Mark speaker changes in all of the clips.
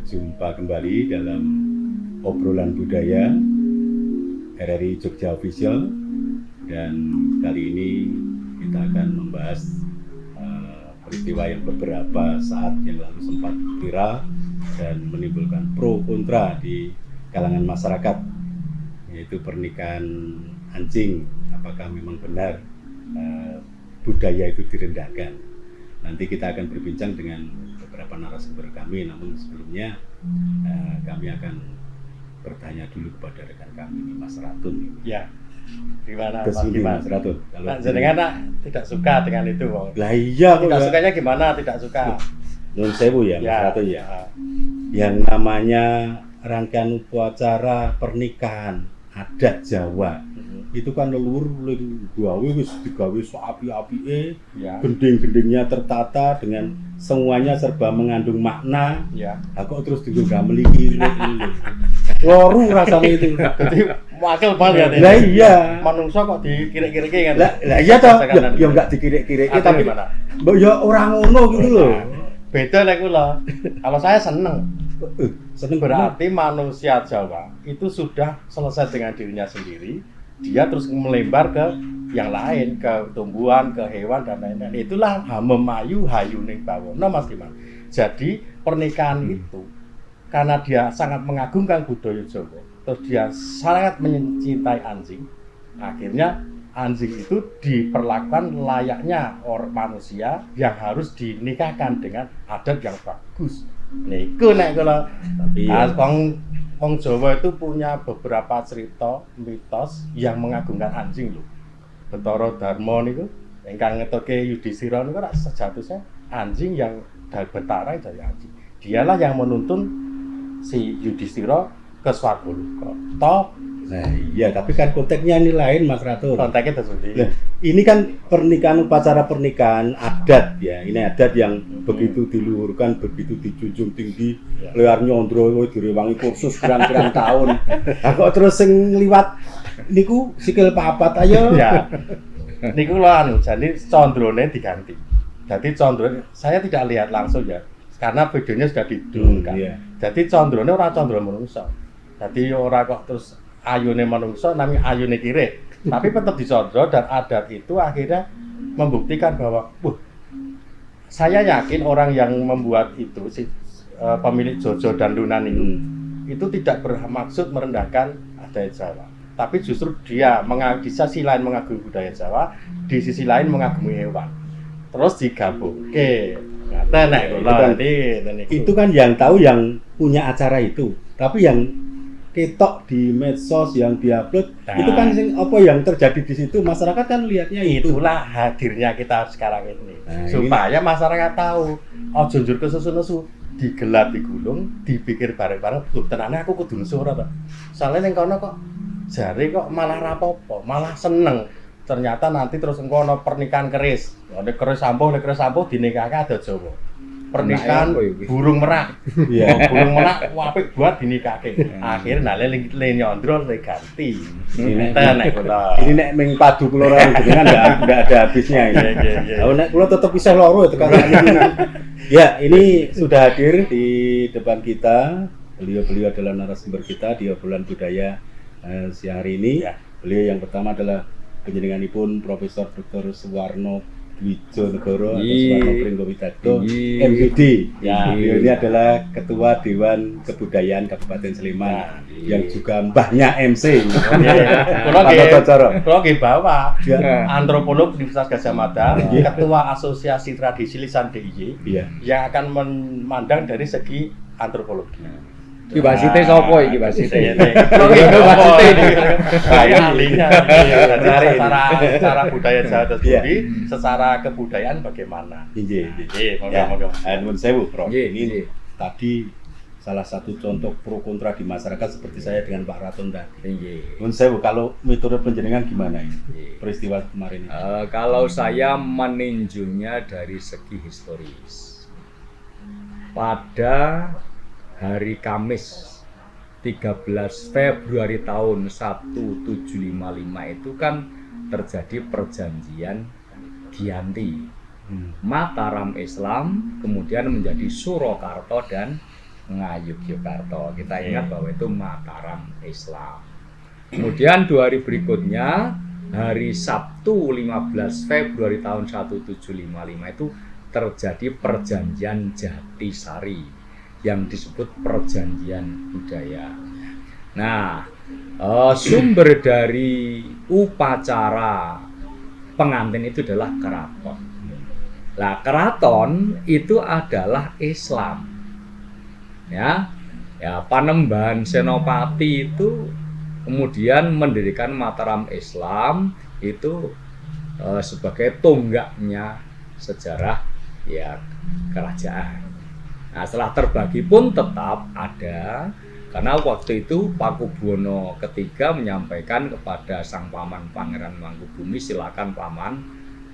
Speaker 1: Berjumpa kembali dalam obrolan budaya RRI Jogja Official, dan kali ini kita akan membahas peristiwa yang beberapa saat yang lalu sempat viral dan menimbulkan pro kontra di kalangan masyarakat, yaitu pernikahan anjing. Apakah memang benar budaya itu direndahkan? Nanti kita akan berbincang dengan beberapa narasumber kami, namun sebelumnya kami akan bertanya dulu kepada rekan kami, Mas Ratun.
Speaker 2: Ya, gimana
Speaker 1: Mas Ratun?
Speaker 2: Kalau jenengan tidak suka dengan itu,
Speaker 1: lah iya,
Speaker 2: tidak sukanya gimana? Tidak suka?
Speaker 1: Nun sewu ya, Mas Ratun ya. Yang namanya rangkaian upacara pernikahan adat Jawa itu kan leluhur gawe wis digawe api-apike, gending-gendingnya tertata dengan semuanya serba mengandung makna.
Speaker 2: Ya.
Speaker 1: Kok terus digo gamel iki. Loru rasane itu.
Speaker 2: Jadi wakil banget ya.
Speaker 1: Lah iya.
Speaker 2: Manungsa kok dikirik-kirike kan.
Speaker 1: Lah iya toh, ya enggak dikirik-kirike tapi mbok ya ora ngono gitu loh.
Speaker 2: Beda nek kula. Kalau saya seneng.
Speaker 1: Seneng
Speaker 2: berarti manusia Jawa itu sudah selesai dengan dirinya sendiri. Dia terus melebar ke yang lain, ke tumbuhan, ke hewan dan lain-lain. Itulah hamemayu hayuning bawono, Mas Diman. Jadi pernikahan itu karena dia sangat mengagungkan budaya Jawa, terus dia sangat mencintai anjing. Akhirnya anjing itu diperlakukan layaknya orang manusia yang harus dinikahkan dengan adat yang bagus. Niku nek kula Wong Jawa itu punya beberapa cerita mitos yang mengagungkan anjing loh. Bathara Darma niku ingkang ngetoke Yudhistira niku rak sejatosnya anjing yang betara dari anjing. Dialah yang menuntun si Yudhistira ke Swargaloka.
Speaker 1: Nah iya, tapi kan konteksnya ini lain, Mas Ratu.
Speaker 2: Konteksnya tersendiri. Nah,
Speaker 1: ini kan pernikahan, upacara pernikahan adat ya. Ini adat yang begitu diluhurkan, begitu dijunjung tinggi. Lewar nyondro direwangi kursus pirang-pirang tahun. Kok terus sing liwat niku sikil papat ayo.
Speaker 2: Ya. Niku lho jadi condrone diganti. Jadi condrone saya tidak lihat langsung ya. Karena videonya sudah didulungkan. Jadi condrone ora condro manungsa. Jadi ora kok terus ayune manungsa nami ayune kire, tapi tetap dicondro, dan adat itu akhirnya membuktikan bahwa saya yakin orang yang membuat itu si pemilik Jojo dan Lunan itu tidak bermaksud merendahkan adat Jawa, tapi justru dia di sisi lain mengagumi budaya Jawa, di sisi lain mengagumi hewan, terus digabung. Oke,
Speaker 1: itu kan yang tahu yang punya acara itu, tapi yang ketok di medsos yang diupload itu kan apa yang terjadi di situ, masyarakat kan lihatnya itu.
Speaker 2: Itulah hadirnya kita sekarang ini, supaya masyarakat tahu ojo njur kesusu-nesu, digelar digulung, dipikir bareng-bareng, tenane aku kudu nesu ora to. Soale ning kono kok jare kok malah rapopo, malah seneng. Ternyata nanti terus engko ana pernikahan keris. Nek keris sampuh dinikahke adat Jawa. Pernikahan burung merak. Iya, burung merak apik buat dinikahke. Akhirnya le nyondro le ganti.
Speaker 1: Ini nek ming padu kula ora jenengan enggak ada habisnya ini. Kalau nek kula tetep bisa loro tekan ini. Ya, ini sudah hadir di depan kita. Beliau adalah narasumber kita di obrolan budaya siang hari ini. Beliau yang pertama adalah panjenenganipun Profesor Dr. Suwarno Dwijonegoro atau Suwarno Pringgowidado MPD. Beliau ini adalah Ketua Dewan Kebudayaan Kabupaten Sleman, yang juga mbahnya MC.
Speaker 2: Kalau nggih bawa antropolog Universitas Gadjah Mada, Ketua Asosiasi Tradisi Lisan DIY, yang akan memandang dari segi antropologi.
Speaker 3: Iki wasite sapa iki wasite?
Speaker 2: Saya ahlinya. Jadi secara budaya Jawa tersendiri, secara kebudayaan bagaimana?
Speaker 1: Nggih. Monggo. Nuwun sewu, Prof. Ini tadi salah satu contoh pro kontra di masyarakat seperti saya dengan Pak Ratun tadi. Nuwun sewu, kalau miturut panjenengan gimana ini peristiwa kemarin ini?
Speaker 3: Kalau saya meninjaunya dari segi historis. Pada hari Kamis 13 Februari tahun 1755 itu kan terjadi perjanjian Giyanti. Mataram Islam kemudian menjadi Surakarta dan Ngayogyakarta. Kita ingat bahwa itu Mataram Islam. Kemudian 2 hari berikutnya, hari Sabtu 15 Februari tahun 1755 itu terjadi perjanjian Jatisari yang disebut perjanjian budaya. Nah, sumber dari upacara pengantin itu adalah keraton. Nah, keraton itu adalah Islam. Ya, Panembahan Senopati itu kemudian mendirikan Mataram Islam itu sebagai tonggaknya sejarah ya kerajaan. Nah, setelah terbagi pun tetap ada, karena waktu itu Pakubuwono III menyampaikan kepada sang paman Pangeran Mangkubumi, silakan paman,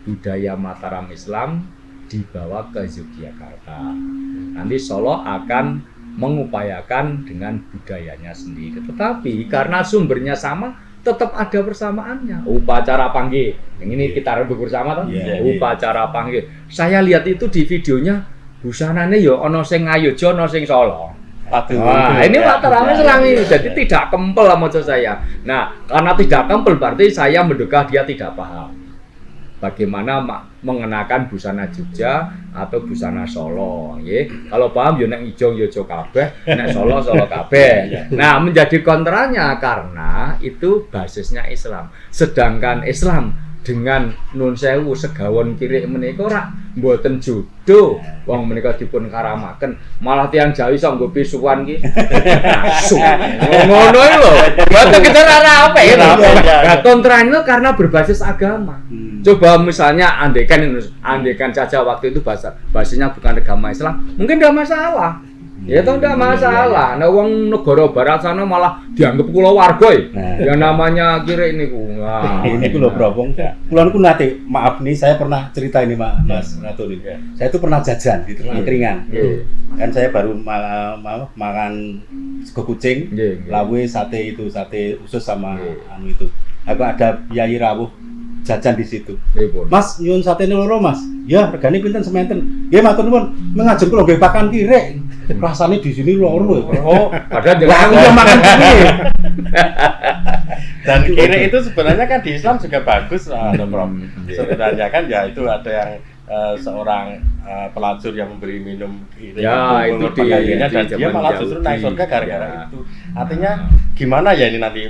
Speaker 3: budaya Mataram Islam dibawa ke Yogyakarta. Nanti Solo akan mengupayakan dengan budayanya sendiri. Tetapi karena sumbernya sama, tetap ada persamaannya. Upacara panggih, yang ini kita rebut bersama toh. Upacara panggih. Saya lihat itu di videonya, busananya ya ono sing Ngayogya, ono sing Solo. Wah, ini Mataram Islam ini, jadi tidak kempel maksud saya. Nah, karena tidak kempel berarti saya menduga dia tidak paham bagaimana mengenakan busana Jogja atau busana Solo, nggih. Kalau paham yo nek ijo yo ijo kabeh, nek Solo Solo kabeh. Nah, menjadi kontranya karena itu basisnya Islam. Sedangkan Islam dengan Nun Sewu segawon kirik menika ora mboten judo. Wong menika dipun karamaken, malah tiyang Jawi iso nggo pisuwan ki. Ngono iki lho. Mboten kita ora apa ya. Nah, kontranya karena berbasis agama. Coba misalnya andaikan saja waktu itu basisnya bukan agama Islam, mungkin enggak masalah. Ya toh enggak masalah. Nah, wong negara barat sana malah dianggap kulawarga ya. Yang namanya kira ini ku.
Speaker 1: Nah, ini ku lho, Bro. Kula niku nate, maaf nih saya pernah cerita ini Mas Ratu nih. Saya itu pernah jajan di Angkringan. Kan saya baru makan sego kucing, lawe sate usus sama anu itu. Aku ada biayi rawuh jajan di situ. Mas, nyuwun satene loro, Mas. Ya, regane pinten sementen. Nggih, matur nuwun. Mengajeng kula nggih pakan kirek. Rasane di sini loro.
Speaker 3: Oh, padahal
Speaker 1: aku yang makan kirek.
Speaker 2: Dan kirek itu sebenarnya kan di Islam juga bagus, sebenarnya kan ya itu ada yang seorang pelacur yang memberi minum kirek
Speaker 3: ya, itu
Speaker 2: dia dan dia malah justru naik surga gara-gara itu. Artinya gimana ya ini nanti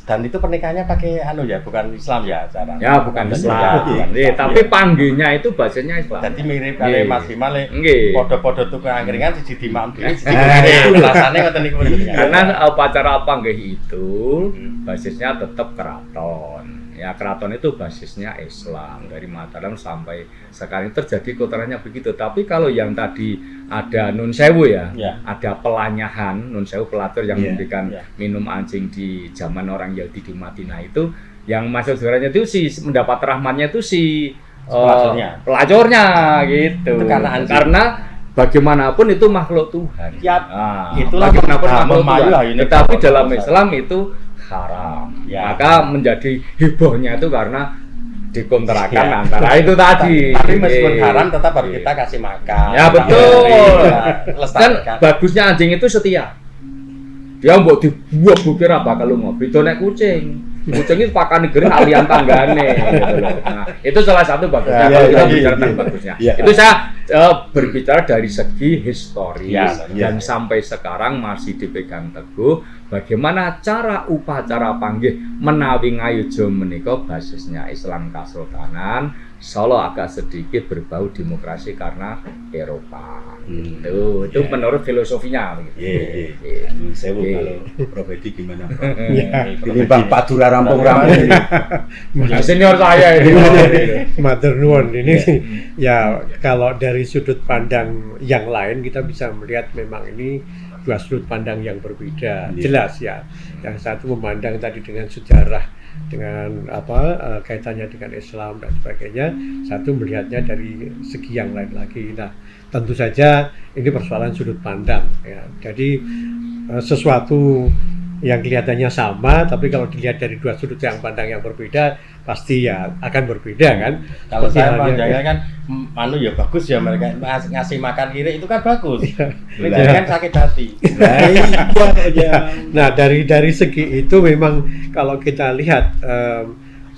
Speaker 2: dan itu pernikahannya pakai ya bukan Islam ya cara.
Speaker 3: Ya bukan Islam. Tapi panggilnya itu bahasanya Islam.
Speaker 2: Jadi mirip kali Mas Himale. Podo-podo tukang angkringan siji dimam dhewe siji
Speaker 3: itu
Speaker 2: rasane ngoten niku.
Speaker 3: Karena upacara panggih itu basisnya tetap keraton. Ya keraton itu basisnya Islam dari Mataram sampai sekarang terjadi kotorannya begitu. Tapi kalau yang tadi ada Nun Sewu ada pelanyahan Nun Sewu pelacur yang memberikan minum anjing di zaman orang Yahudi di Madinah itu, yang masuk suranya itu mendapat rahmatnya itu pelacurnya gitu.
Speaker 2: Itu
Speaker 3: karena bagaimanapun itu makhluk Tuhan.
Speaker 2: Itulah
Speaker 3: bagaimanapun makhluk Tuhan. Tetapi dalam
Speaker 2: Islam
Speaker 3: Islam itu haram. Maka menjadi hebohnya itu karena dikontrakan antara itu tadi.
Speaker 2: Tapi meskipun haram tetap harus kita kasih makan.
Speaker 3: Ya betul. Dan bagusnya anjing itu setia. Dia mbok dibuat bukir apa kalau ngopi itu naik kucing. Kucing itu pakan negeri alian tanggane. Nah, itu salah satu bagusnya kalau kita bicara tentang bagusnya. Itu saya berbicara dari segi historis dan sampai sekarang masih dipegang teguh bagaimana cara upacara panggih menawi Ngayogya menika basisnya Islam Kesultanan, Solo agak sedikit berbau demokrasi karena Eropa. Itu menurut filosofinya begitu.
Speaker 1: Saya kalau Prof Edi gimana? Ini Bang Pak Dura rampung-rampung.
Speaker 3: Senior saya ini.
Speaker 4: Matur nuwun ini ya kalau dari sudut pandang yang lain kita bisa melihat memang ini dua sudut pandang yang berbeda. Jelas ya. Yang satu memandang tadi dengan sejarah, dengan kaitannya dengan Islam dan sebagainya, satu melihatnya dari segi yang lain lagi. Nah, tentu saja ini persoalan sudut pandang ya. Jadi sesuatu yang kelihatannya sama, tapi kalau dilihat dari dua sudut yang pandang yang berbeda, pasti ya akan berbeda kan.
Speaker 2: Kalau
Speaker 4: Seperti
Speaker 2: saya
Speaker 4: halnya
Speaker 2: pandangnya kan anu ya bagus ya, mereka ngasih makan kiri itu kan bagus.
Speaker 1: Iya.
Speaker 2: Ini kan sakit hati.
Speaker 1: Nah, iya, ya.
Speaker 4: Nah, dari segi itu memang kalau kita lihat,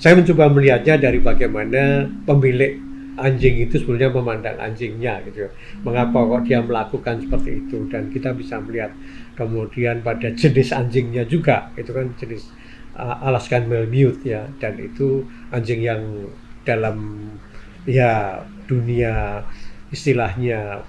Speaker 4: saya mencoba melihatnya dari bagaimana pemilik anjing itu sebenarnya memandang anjingnya gitu. Mengapa kok dia melakukan seperti itu, dan kita bisa melihat kemudian pada jenis anjingnya juga, itu kan jenis Alaskan Malamute ya, dan itu anjing yang dalam ya dunia istilahnya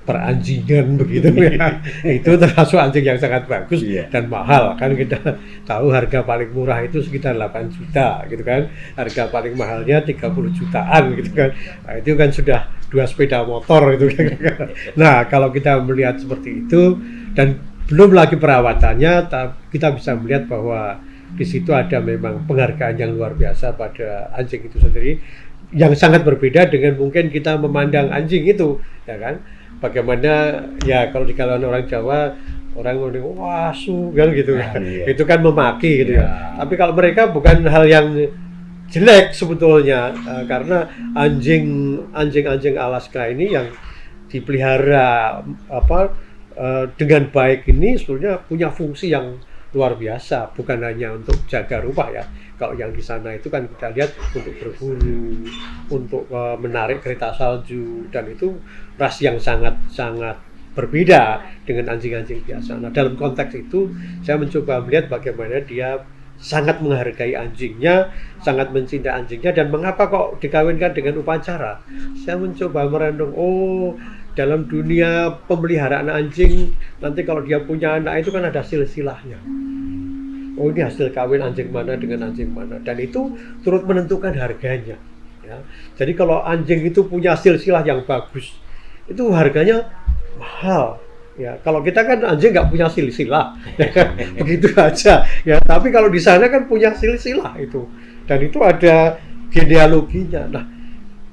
Speaker 4: peranjingan begitu ya. Itu termasuk anjing yang sangat bagus dan mahal kan. Kita tahu harga paling murah itu sekitar 8 juta gitu kan, harga paling mahalnya 30 jutaan gitu kan. Nah, itu kan sudah 2 sepeda motor itu kan. Nah, kalau kita melihat seperti itu dan belum lagi perawatannya, kita bisa melihat bahwa di situ ada memang penghargaan yang luar biasa pada anjing itu sendiri, yang sangat berbeda dengan mungkin kita memandang anjing itu ya kan. Bagaimana ya kalau di kalangan orang Jawa, orang ngomong wah su kan gitu kan. Itu kan memaki gitu ya. Tapi kalau mereka bukan hal yang jelek sebetulnya, karena anjing Alaska ini yang dipelihara dengan baik ini sebetulnya punya fungsi yang luar biasa, bukan hanya untuk jaga rumah ya. Kalau yang di sana itu kan kita lihat untuk berburu, untuk menarik kereta salju, dan itu ras yang sangat berbeda dengan anjing-anjing biasa. Nah, dalam konteks itu saya mencoba melihat bagaimana dia sangat menghargai anjingnya, sangat mencintai anjingnya, dan mengapa kok dikawinkan dengan upacara. Saya mencoba merenung, dalam dunia pemeliharaan anjing, nanti kalau dia punya anak itu kan ada silsilahnya. Ini hasil kawin anjing mana dengan anjing mana, dan itu turut menentukan harganya. Ya. Jadi kalau anjing itu punya silsilah yang bagus, itu harganya mahal. Ya, kalau kita kan anjing nggak punya silsilah, ya kan? Begitu aja. Ya, tapi kalau di sana kan punya silsilah itu, dan itu ada genealoginya. Nah,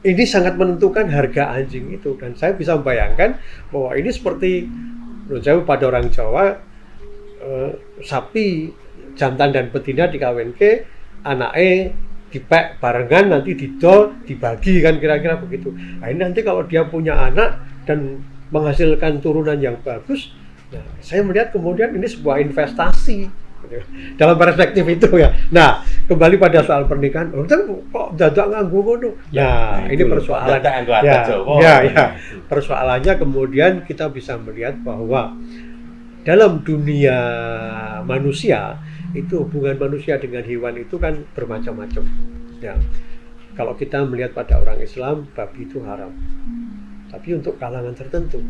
Speaker 4: ini sangat menentukan harga anjing itu, dan saya bisa membayangkan bahwa ini seperti menurut saya pada orang Jawa, sapi jantan dan betina dikawin ke anaknya dipek barengan, nanti didol dibagi kan, kira-kira begitu. Nah, ini nanti kalau dia punya anak dan menghasilkan turunan yang bagus, nah, saya melihat kemudian ini sebuah investasi dalam perspektif itu ya. Nah, kembali pada soal pernikahan, kok dadak nganggo ngono. Nah, ini persoalan. Persoalannya kemudian kita bisa melihat bahwa dalam dunia manusia itu hubungan manusia dengan hewan itu kan bermacam-macam. Ya, kalau kita melihat pada orang Islam, babi itu haram. Tapi untuk kalangan tertentu,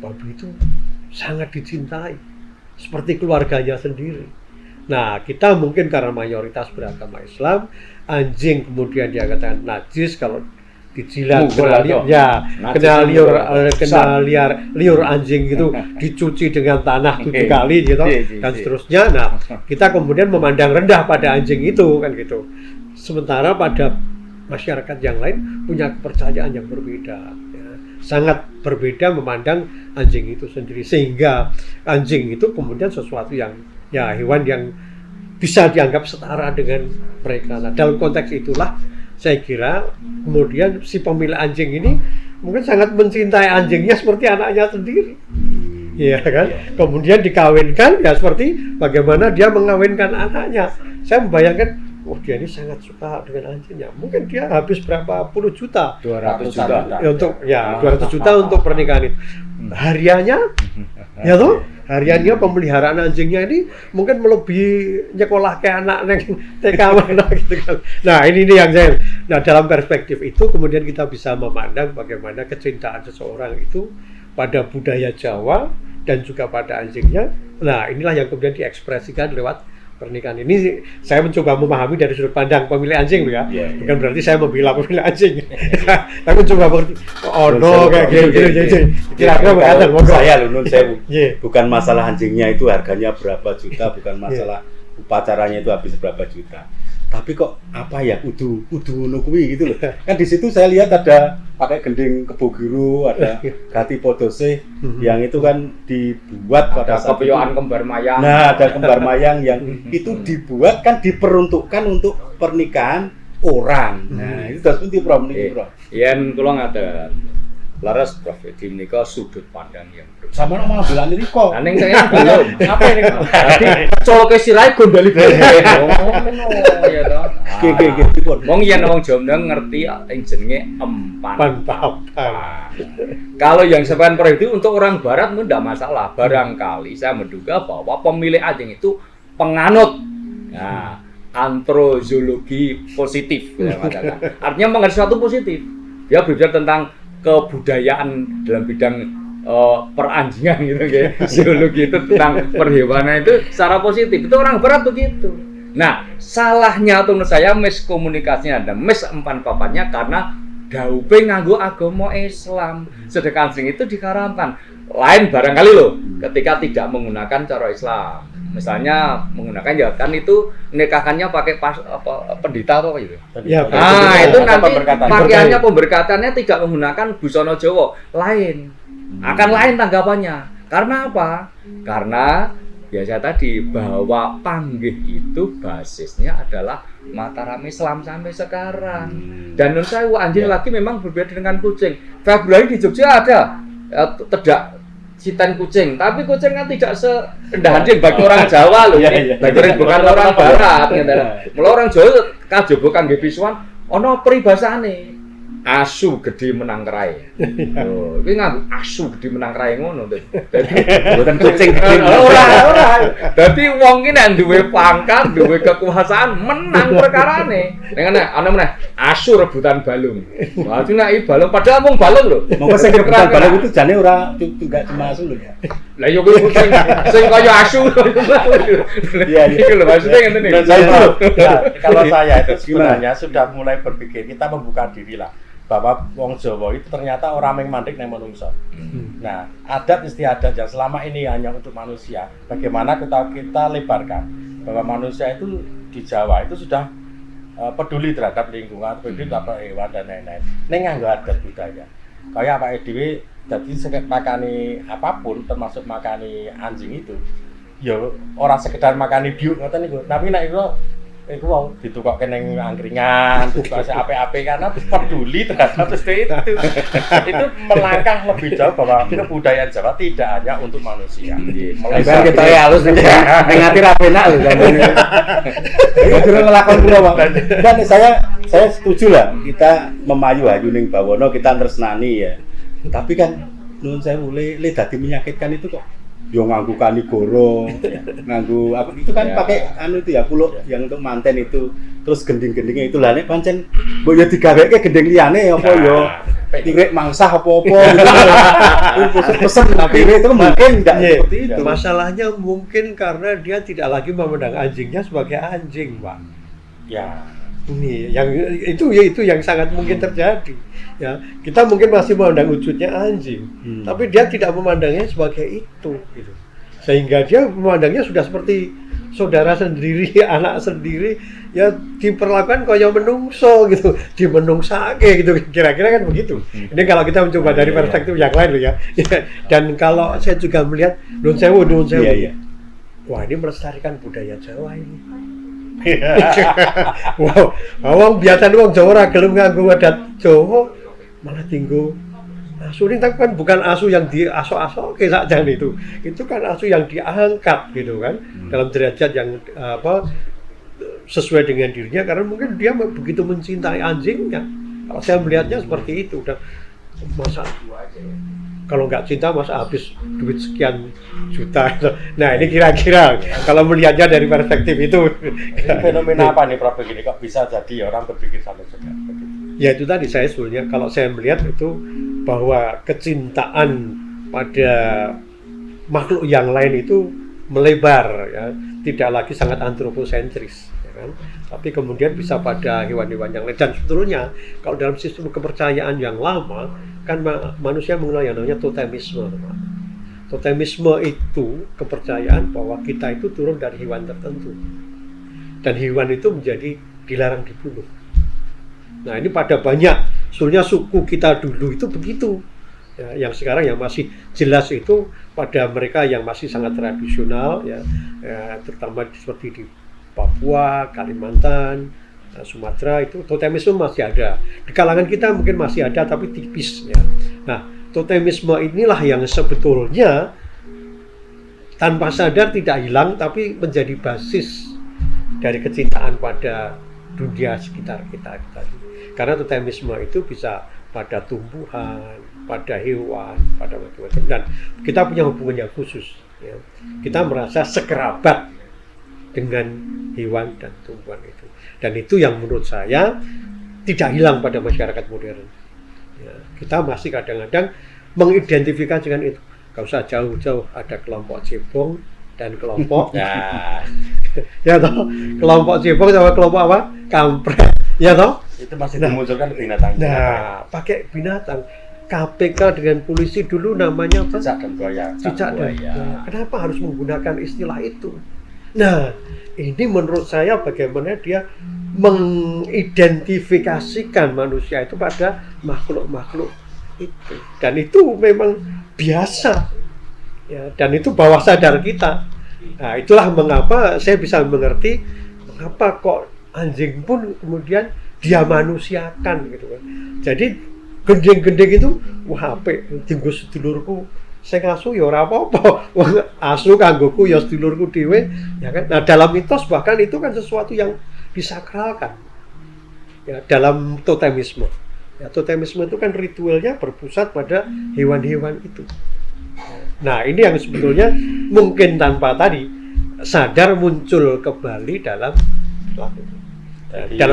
Speaker 4: babi itu sangat dicintai, seperti keluarganya sendiri. Nah, kita mungkin karena mayoritas beragama Islam, anjing kemudian dia katakan najis kalau dijilat, kena liur anjing itu dicuci dengan tanah 7 kali gitu dan seterusnya. Nah, kita kemudian memandang rendah pada anjing itu kan gitu. Sementara pada masyarakat yang lain punya kepercayaan yang berbeda, ya. Sangat berbeda memandang anjing itu sendiri, sehingga anjing itu kemudian sesuatu yang ya hewan yang bisa dianggap setara dengan mereka. Nah, dalam konteks itulah saya kira kemudian si pemilik anjing ini mungkin sangat mencintai anjingnya seperti anaknya sendiri. Iya kan? Kemudian dikawinkan ya seperti bagaimana dia mengawinkan anaknya. Saya membayangkan, dia ini sangat suka dengan anjingnya. Mungkin dia habis berapa puluh juta?
Speaker 2: 200 juta.
Speaker 4: Untuk 200 juta untuk pernikahan itu. Hariannya ya tuh, hariannya pemeliharaan anjingnya ini mungkin melebihi nyekolah ke anak neng TK mana gitu kan. Nah, ini yang saya. Nah, dalam perspektif itu kemudian kita bisa memandang bagaimana kecintaan seseorang itu pada budaya Jawa dan juga pada anjingnya. Nah, inilah yang kemudian diekspresikan lewat pernikahan ini. Saya mencoba memahami dari sudut pandang pemilik anjing ya. Bukan berarti saya membela pemilik anjing. Tapi mencoba mengerti. Kayak gini. Kira-kira berkata
Speaker 1: saya Nun Sewu. Bukan masalah anjingnya itu harganya berapa juta, bukan masalah upacaranya itu habis berapa juta. tapi kok apa ya kudu ngono kuwi gitu loh. Kan di situ saya lihat ada pakai gending kebogiru, ada gati podose yang itu kan dibuat pada
Speaker 3: Ada kepiawaan kembar mayang.
Speaker 1: Nah, ada kembar mayang yang itu dibuat kan diperuntukkan untuk pernikahan orang. Nah, itu sudah seperti Prof niki, Prof.
Speaker 3: Yen kula ngaten. Laras Prof di menika sudut pandang yang berbeda.
Speaker 1: Sama mau bilang ini kok.
Speaker 3: Nah, ning saya belum. Apa ini? Dadi coloke sirahe gondali bali. Oh, ya toh.
Speaker 1: Oke, dipun.
Speaker 3: Wong yen wong Jawa ngerti yang jenenge empan.
Speaker 4: Pantapan.
Speaker 3: Kalau yang seperti Prof itu untuk orang barat itu tidak masalah. Barangkali saya menduga bahwa pemilik anjing itu penganut. Nah, antrozoologi positif, saya katakan. Artinya mengerti sesuatu positif. Dia berbicara tentang kebudayaan dalam bidang peranjingan gitu kayak zoologi itu tentang perhewanan itu secara positif. Itu orang barat begitu. Nah, salahnya atau menurut saya miskomunikasinya ada empan papannya karena daupe nganggo agama Islam. Sedangkan anjing itu dikaramkan. Lain barangkali loh ketika tidak menggunakan cara Islam. Misalnya menggunakan ya kan itu nikahkannya pakai pendeta atau apa gitu.
Speaker 4: Ya,
Speaker 3: Itu nanti
Speaker 2: pemberkatan.
Speaker 3: pakaiannya pemberkatannya tidak menggunakan busana Jawa, lain. Akan lain tanggapannya. Karena apa? Karena biasa tadi bahwa panggih itu basisnya adalah Mataram Islam sampai sekarang. Dan menurut saya anjing lagi memang berbeda dengan kucing. Februari di Jogja ada tidak sitan kucing, tapi kucing kan tidak serendah anjing bagi orang Jawa loh. Bagi bukan orang Barat. Mulai orang Jawa kajaba kangge pisuan ana peribasane. Asu gede menang kerai. Lho, iki nganggo asu gede menang kerai ngono to. Dadi
Speaker 1: Bukan kucing gede.
Speaker 3: ora. Dadi wong iki nek duwe pangkat, duwe kekuasaan menang perkarane. Ning ana meneh asu rebutan balung. Berarti nek i balung padahal mung balung lho.
Speaker 1: Monggo sing rebutan balung itu jane ora enggak cuma asu lho ya.
Speaker 3: Lah yo kuwi kucing sing kaya asu.
Speaker 1: Iya,
Speaker 3: Iki lho maksudnya ngene iki.
Speaker 2: Nah, itu, kalau saya itu sebenarnya sudah mulai berpikir kita membuka diri lah bahwa wong Jawa itu ternyata orang yang mandek nang manungsa. Nah, adat istiadat yang selama ini hanya untuk manusia, bagaimana kita lebarkan bahwa manusia itu di Jawa itu sudah peduli terhadap lingkungan, peduli terhadap hewan dan lain-lain. Ning nganggo adat budaya. Kayak Pak Edw jadi makani apapun termasuk makani anjing itu. Ya ora sekedar makani biuk ngoten niku, tapi nek iku wau ditukokke ning angkringan, ditukokke apik-apik karena peduli terhadap itu. Itu melangkah lebih jauh bahwa kebudayaan Jawa tidak hanya untuk manusia.
Speaker 1: Melebar kita ya halus ning ngati ra penak lho sampeyan. Iki durung nglakon kula, Pak. Dan saya setuju lah kita memayu ayu ning bawana kita tresnani ya. Tapi kan nuwun sewu le dadi menyakitkan itu kok yo nganggo kanigoro, nganggo apa itu kan pakai anu itu ya puluk yang untuk manten itu, terus gending-gendingnya itu lah nek pancen mbok yo digaweke gending liyane apa yo tirik mangsah apa-apa gitu. Pesen tapi itu mungkin enggak seperti itu.
Speaker 4: Masalahnya mungkin karena dia tidak lagi memandang anjingnya sebagai anjing, Pak.
Speaker 2: Ya,
Speaker 4: Ini yang itu yang sangat mungkin terjadi. Ya, kita mungkin masih memandang wujudnya anjing, tapi dia tidak memandangnya sebagai itu, gitu. Sehingga dia memandangnya sudah seperti saudara sendiri, anak sendiri, ya diperlakukan kaya menungso gitu, dimenungsake gitu, kira-kira kan begitu. Ini kalau kita mencoba dari perspektif yang lain loh ya. Dan kalau saya juga melihat nun sewu. Wah, ini melestarikan budaya Jawa ini. Wow, wong biasa wong Jawa ora gelem nganggo adat Jawa, malah tinggo asu ini, tapi kan bukan asu yang diasok-asok kayak sakjane itu. Itu kan asu yang diangkat gitu kan, dalam derajat yang sesuai dengan dirinya karena mungkin dia begitu mencintai anjingnya. Kalau saya melihatnya seperti itu, udah masa kalau nggak cinta masa habis duit sekian juta. Nah ini kira-kira kalau melihatnya dari perspektif itu.
Speaker 2: fenomena apa nih Prof begini kok bisa jadi orang berpikir sampai sekarang begitu?
Speaker 4: Ya itu tadi saya sebenarnya kalau saya melihat itu bahwa kecintaan pada makhluk yang lain itu melebar ya, tidak lagi sangat antroposentris ya kan? Tapi kemudian bisa pada hewan-hewan yang lain dan seterusnya. Kalau dalam sistem kepercayaan yang lama kan manusia mengenal yang namanya totemisme. Totemisme itu kepercayaan bahwa kita itu turun dari hewan tertentu dan hewan itu menjadi dilarang dibunuh. Nah ini pada banyak, sebenarnya suku kita dulu itu begitu. Ya, yang sekarang yang masih jelas itu pada mereka yang masih sangat tradisional, ya, terutama seperti di Papua, Kalimantan, Sumatera itu totemisme masih ada. Di kalangan kita mungkin masih ada tapi tipis. Ya. Nah totemisme inilah yang sebetulnya tanpa sadar tidak hilang tapi menjadi basis dari kecintaan pada dunia sekitar kita tadi. Karena totemisme itu bisa pada tumbuhan, pada hewan, pada macam-macam. Dan kita punya hubungan yang khusus. Ya. Kita merasa sekerabat dengan hewan dan tumbuhan itu. Dan itu yang menurut saya tidak hilang pada masyarakat modern. Ya. Kita masih kadang-kadang mengidentifikasi dengan itu. Gak usah jauh-jauh, ada kelompok cebong dan kelompok ya toh, kelompok cebong sama kelompok apa? Kampret, ya toh?
Speaker 2: Itu masih dimunculkan binatang.
Speaker 4: Nah, pakai binatang. KPK dengan polisi dulu namanya apa?
Speaker 2: Cicak dan buaya.
Speaker 4: Cicak dan buaya. Kenapa harus menggunakan istilah itu? Nah, ini menurut saya bagaimana dia mengidentifikasikan manusia itu pada makhluk-makhluk itu. Dan itu memang biasa. Ya, dan itu bawah sadar kita. Nah, itulah mengapa saya bisa mengerti mengapa kok anjing pun kemudian dia manusiakan gitu kan. Jadi gending-gending itu wah apik dienggo sedulurku sing asu ya ora apa-apa. Wong asu kanggoku ya sedulurku dhewe ya kan. Nah, dalam mitos bahkan itu kan sesuatu yang disakralkan. Ya, dalam totemisme. Ya, totemisme itu kan ritualnya berpusat pada hewan-hewan itu. Nah, ini yang sebetulnya mungkin tanpa tadi sadar muncul kembali dalam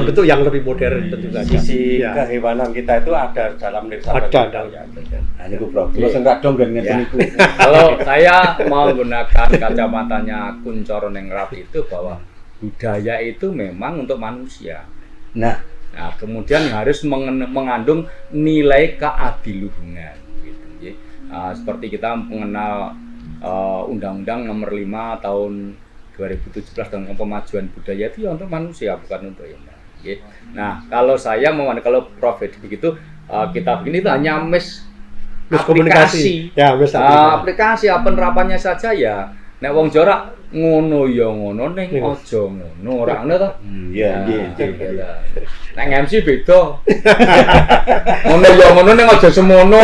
Speaker 4: bentuk yang lebih modern tentu saja.
Speaker 2: Sisi
Speaker 4: ya.
Speaker 2: kehewanan kita itu ada dalam nirwana.
Speaker 4: Ada dalam.
Speaker 1: Nah, niku Bro. Terus enggak dong kan ngeten niku.
Speaker 3: Kalau saya mau menggunakan kacamatanya Kuncoro Ningrat itu bahwa budaya itu memang untuk manusia.
Speaker 1: Nah,
Speaker 3: Kemudian harus mengandung nilai keadiluhungan. Gitu, ya. Seperti kita mengenal Undang-Undang Nomor 5 Tahun 2017 tentang pemajuan budaya itu ya untuk manusia, bukan untuk hewan. Ya. Nah, kalau saya kalau Prof begitu kita begini itu hanya aplikasi.
Speaker 4: Ya,
Speaker 3: aplikasi penerapannya saja ya. Nek wong jorak ngono ya ngono ning aja ngono ora ngono to?
Speaker 1: Iya,
Speaker 3: nggih. Nek MC beda. Ngono ya ngono ning aja semono.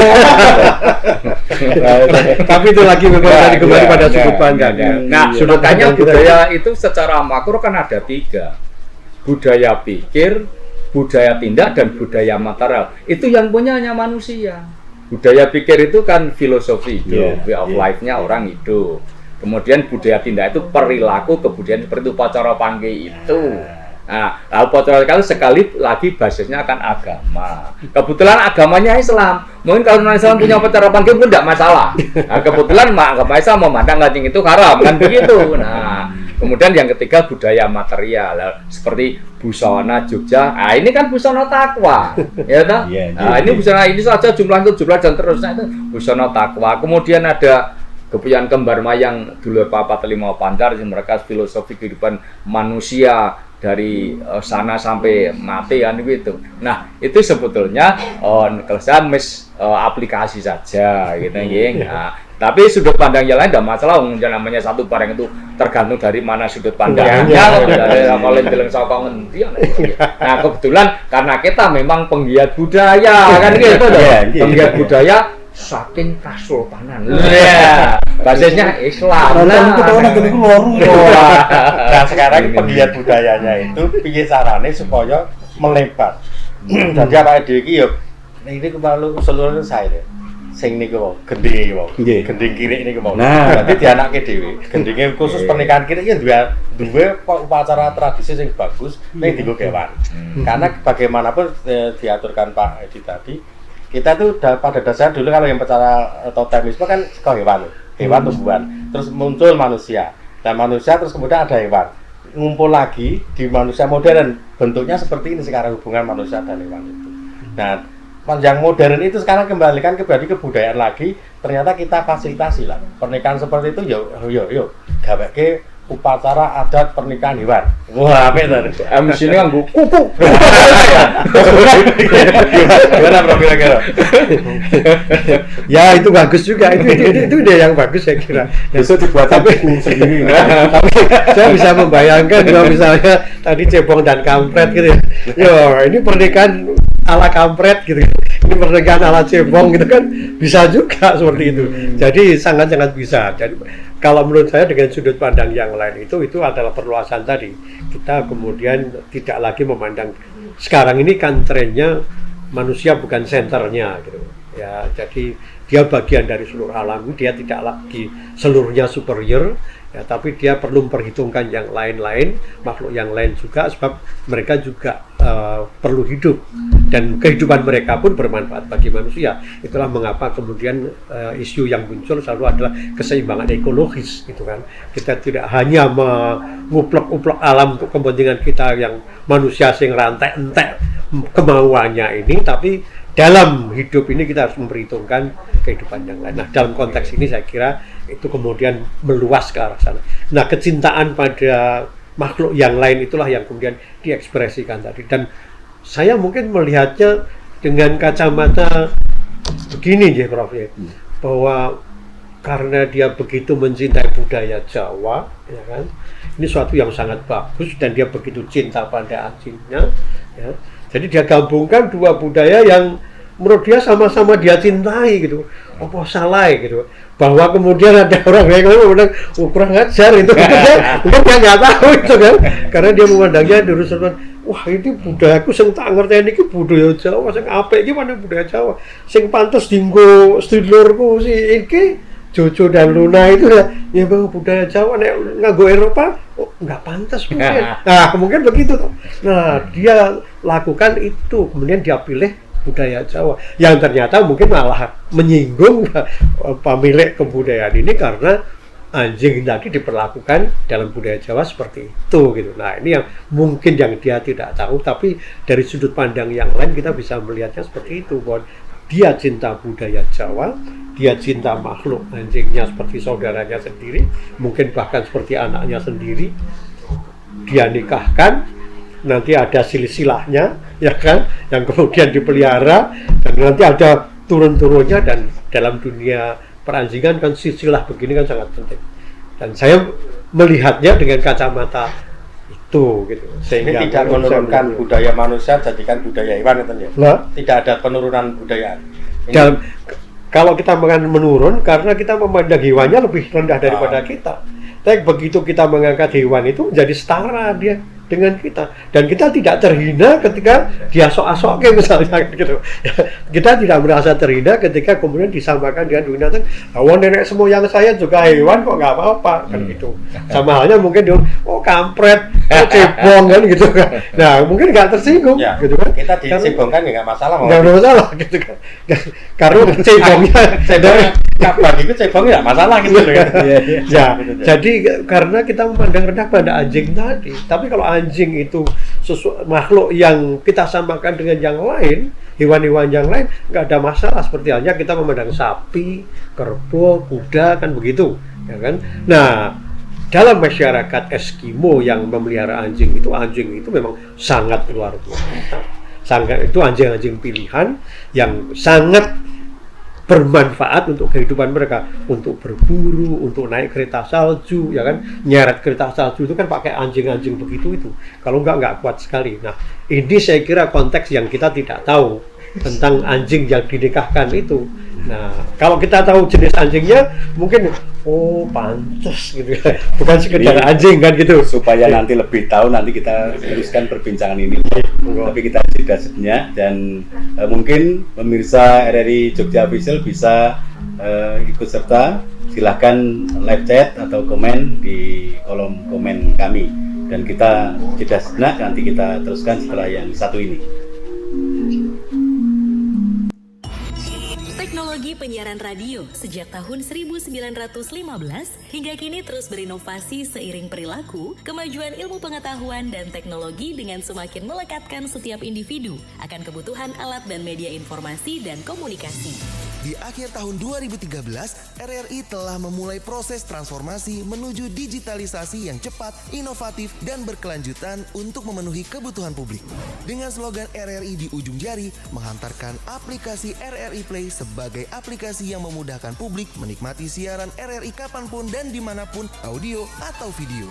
Speaker 4: Tapi itu lagi memang kembali pada sudut pandang.
Speaker 3: Nah, sudut pandang budaya itu secara makro kan ada 3. Budaya pikir, budaya tindak, dan budaya material. Itu yang punya hanya manusia. Budaya pikir itu kan filosofi hidup, way of life-nya orang hidup. Kemudian budaya tindak itu perilaku, kemudian seperti upacara panggih itu. Nah, upacara kalau sekali lagi basisnya akan agama. Kebetulan agamanya Islam. Mungkin kalau non Islam punya upacara panggih pun tidak masalah. Nah, kebetulan agama Islam memandang kancing itu haram kan begitu. Nah, kemudian yang ketiga budaya material seperti busana Jogja. Nah, ini kan busana takwa, ya toh? Nah, ini busana ini saja jumlah dan terusnya itu busana takwa. Kemudian ada Kepunyaan Kembar Mayang dulu Papa Telima Pancar, mereka filosofi kehidupan manusia dari sana sampai mati kan gitu. Nah, itu sebetulnya kalau saya aplikasi saja gitu ya. Nah, tapi sudut pandang yang lain tidak masalah, yang namanya satu barang itu tergantung dari mana sudut pandangnya. Nah, kebetulan karena kita memang penggiat budaya kan gitu loh. Penggiat budaya saking Kesultanan. Ya, basisnya Islam.
Speaker 2: Nah, sekarang penggiat budayanya itu piye carane supaya melebar. Jadi apa dhewe iki yo ini kemalu seluruh saya. Sing niku wae, gending wae. Gending kirik niku wae. Nah, dadi dianake dhewe. Gendinge khusus pernikahan kirik ya duwe upacara tradisi sing bagus ning dienggo kewan. Karena bagaimanapun diaturkan Pak Edi tadi, kita tuh pada dasarnya dulu kalau yang bicara totemisme kan ke hewan tumbuhan, terus muncul manusia, dan manusia terus kemudian ada hewan, ngumpul lagi di manusia modern, bentuknya seperti ini sekarang hubungan manusia dan hewan itu. Nah, yang modern itu sekarang kembalikan ke kebudayaan lagi, ternyata kita fasilitasi lah pernikahan seperti itu, yuk gaweke upacara adat pernikahan hewan. Wah, apa itu?
Speaker 3: MC ini kan kuku.
Speaker 2: Gimana Bro kira-kira?
Speaker 4: Ya itu bagus juga, itu ide yang bagus saya kira.
Speaker 1: Besok dibuat buku sendiri.
Speaker 4: Tapi saya bisa membayangkan kalau misalnya tadi cebong dan kampret gitu ya. Yo, ini pernikahan ala kampret gitu. Ini pernikahan ala cebong gitu kan bisa juga seperti itu. Jadi sangat-sangat bisa. Jadi kalau menurut saya dengan sudut pandang yang lain itu adalah perluasan tadi. Kita kemudian tidak lagi memandang sekarang ini kan trennya manusia bukan senternya gitu. Ya, jadi dia bagian dari seluruh alam, dia tidak lagi seluruhnya superior, ya, tapi dia perlu memperhitungkan yang lain-lain, makhluk yang lain juga, sebab mereka juga perlu hidup dan kehidupan mereka pun bermanfaat bagi manusia. Itulah mengapa kemudian isu yang muncul selalu adalah keseimbangan ekologis, gitu kan. Kita tidak hanya menguplok-uplok alam untuk kepentingan kita yang manusia sing rantai-entek kemauannya ini, tapi dalam hidup ini kita harus memperhitungkan kehidupan yang lain. Nah, dalam konteks ini saya kira itu kemudian meluas ke arah sana. Nah, kecintaan pada makhluk yang lain itulah yang kemudian diekspresikan tadi. Dan saya mungkin melihatnya dengan kacamata begini ya Prof, ya, bahwa karena dia begitu mencintai budaya Jawa, ya kan, ini suatu yang sangat bagus, dan dia begitu cinta pada anjingnya, ya. Jadi dia gabungkan dua budaya yang menurut dia sama-sama dia cintai gitu. Apa salah gitu? Bahwa kemudian ada orang yang bilang kurang ajar itu, mungkin dia nggak tahu itu kan, karena dia memandangnya jurusan, wah ini budayaku sing tak ngerti ini budaya Jawa, sing apik iki mana budaya Jawa, sing pantes dinggo sedulurku si iki Jojo dan Luna itu ya bang budaya Jawa, nek nganggo Eropa nggak pantas mungkin. Nah mungkin begitu. Nah dia lakukan itu, kemudian dia pilih budaya Jawa yang ternyata mungkin malah menyinggung pemilik kebudayaan ini karena anjing tadi diperlakukan dalam budaya Jawa seperti itu gitu. Nah ini yang mungkin yang dia tidak tahu, tapi dari sudut pandang yang lain kita bisa melihatnya seperti itu, bahwa dia cinta budaya Jawa, dia cinta makhluk anjingnya seperti saudaranya sendiri, mungkin bahkan seperti anaknya sendiri. Dia nikahkan, nanti ada silsilahnya, ya kan, yang kemudian dipelihara, dan nanti ada turun-turunnya, dan dalam dunia peranjingan kan silsilah begini kan sangat penting. Dan saya melihatnya dengan kacamata itu gitu.
Speaker 2: Sehingga ini tidak menurunkan budaya manusia, jadikan budaya hewan itu ya.
Speaker 4: Nah,
Speaker 2: tidak ada penurunan budaya.
Speaker 4: dalam kalau kita menurun karena kita memandang hewannya lebih rendah daripada kita. Tapi begitu kita mengangkat hewan itu menjadi setara dia dengan kita, dan kita tidak terhina ketika dia sok-sok misalnya gitu. Kita tidak merasa terhina ketika kemudian disamakan dengan binatang. Awal nenek semua saya juga hewan kok nggak apa-apa kan gitu. Sama halnya mungkin dia kampret, cebong kan gitu kan. Nah mungkin nggak tersinggung ya, gitu kan.
Speaker 2: Kita dicebongkan ya nggak masalah.
Speaker 4: Nggak masalah gitu kan. Karena cebongnya
Speaker 2: kabar itu cebongnya nggak masalah gitu kan.
Speaker 4: Ya, jadi karena kita memandang rendah pada anjing tadi. Tapi kalau anjing itu makhluk yang kita samakan dengan yang lain, hewan-hewan yang lain, nggak ada masalah. Seperti halnya kita memandang sapi, kerbau, kuda, kan begitu, ya kan? Nah, dalam masyarakat Eskimo yang memelihara anjing itu memang sangat luar biasa. Sangat, itu anjing-anjing pilihan yang sangat bermanfaat untuk kehidupan mereka, untuk berburu, untuk naik kereta salju, ya kan, nyeret kereta salju itu kan pakai anjing-anjing begitu itu. Kalau nggak kuat sekali. Nah, ini saya kira konteks yang kita tidak tahu tentang anjing yang dinikahkan itu. Nah, kalau kita tahu jenis anjingnya, mungkin pantas gitu ya, bukan sekedar anjing kan gitu.
Speaker 1: Supaya nanti lebih tahu, nanti kita teruskan perbincangan ini. Tapi kita jeda sejenak, dan mungkin pemirsa RRI Jogja Official bisa ikut serta. Silahkan live chat atau komen di kolom komen kami, dan kita jeda sejenak, nanti kita teruskan setelah yang satu ini.
Speaker 5: Teknologi penyiaran radio sejak tahun 1915 hingga kini terus berinovasi seiring perilaku, kemajuan ilmu pengetahuan dan teknologi dengan semakin melekatkan setiap individu akan kebutuhan alat dan media informasi dan komunikasi.
Speaker 6: Di akhir tahun 2013, RRI telah memulai proses transformasi menuju digitalisasi yang cepat, inovatif, dan berkelanjutan untuk memenuhi kebutuhan publik. Dengan slogan RRI di ujung jari, menghantarkan aplikasi RRI Play sebagai aplikasi yang memudahkan publik menikmati siaran RRI kapanpun dan dimanapun, audio atau video.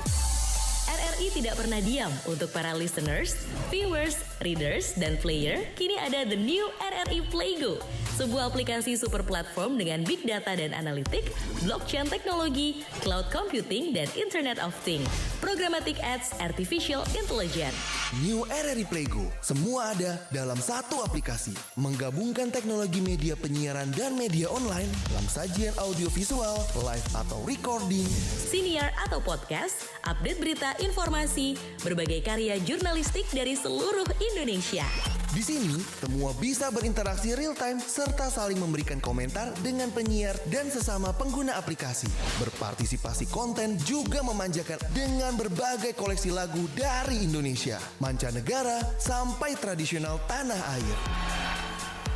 Speaker 5: RRI tidak pernah diam. Untuk para listeners, viewers, readers, dan player, kini ada the new RRI Playgo, sebuah aplikasi super platform dengan big data dan analitik, blockchain teknologi, cloud computing, dan Internet of Things, programmatic ads, artificial intelligence.
Speaker 6: New RRI Playgo, semua ada dalam satu aplikasi. Menggabungkan teknologi media penyiaran dan media online dalam sajian audiovisual, live atau recording,
Speaker 5: Siniar atau podcast, update berita, informasi, berbagai karya jurnalistik dari seluruh Indonesia.
Speaker 6: Di sini, semua bisa berinteraksi real time serta saling memberikan komentar dengan penyiar dan sesama pengguna aplikasi. Berpartisipasi konten juga memanjakan dengan berbagai koleksi lagu dari Indonesia, mancanegara, sampai tradisional tanah air.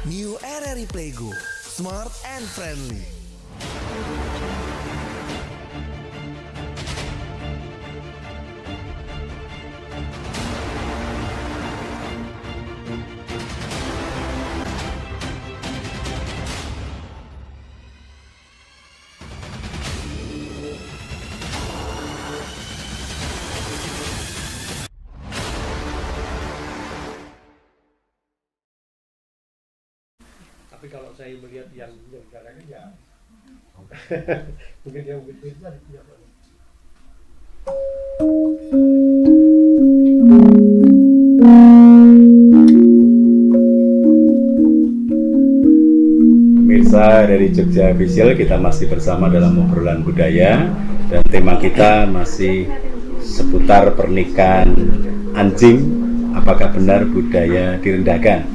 Speaker 6: New RRI Playgo, smart and friendly.
Speaker 4: Tapi kalau saya melihat yang sekarang ya mungkin yang berbeda punya apa?
Speaker 1: Pemirsa dari Jogja Official, kita masih bersama dalam obrolan budaya dan tema kita masih seputar pernikahan anjing. Apakah benar budaya direndahkan?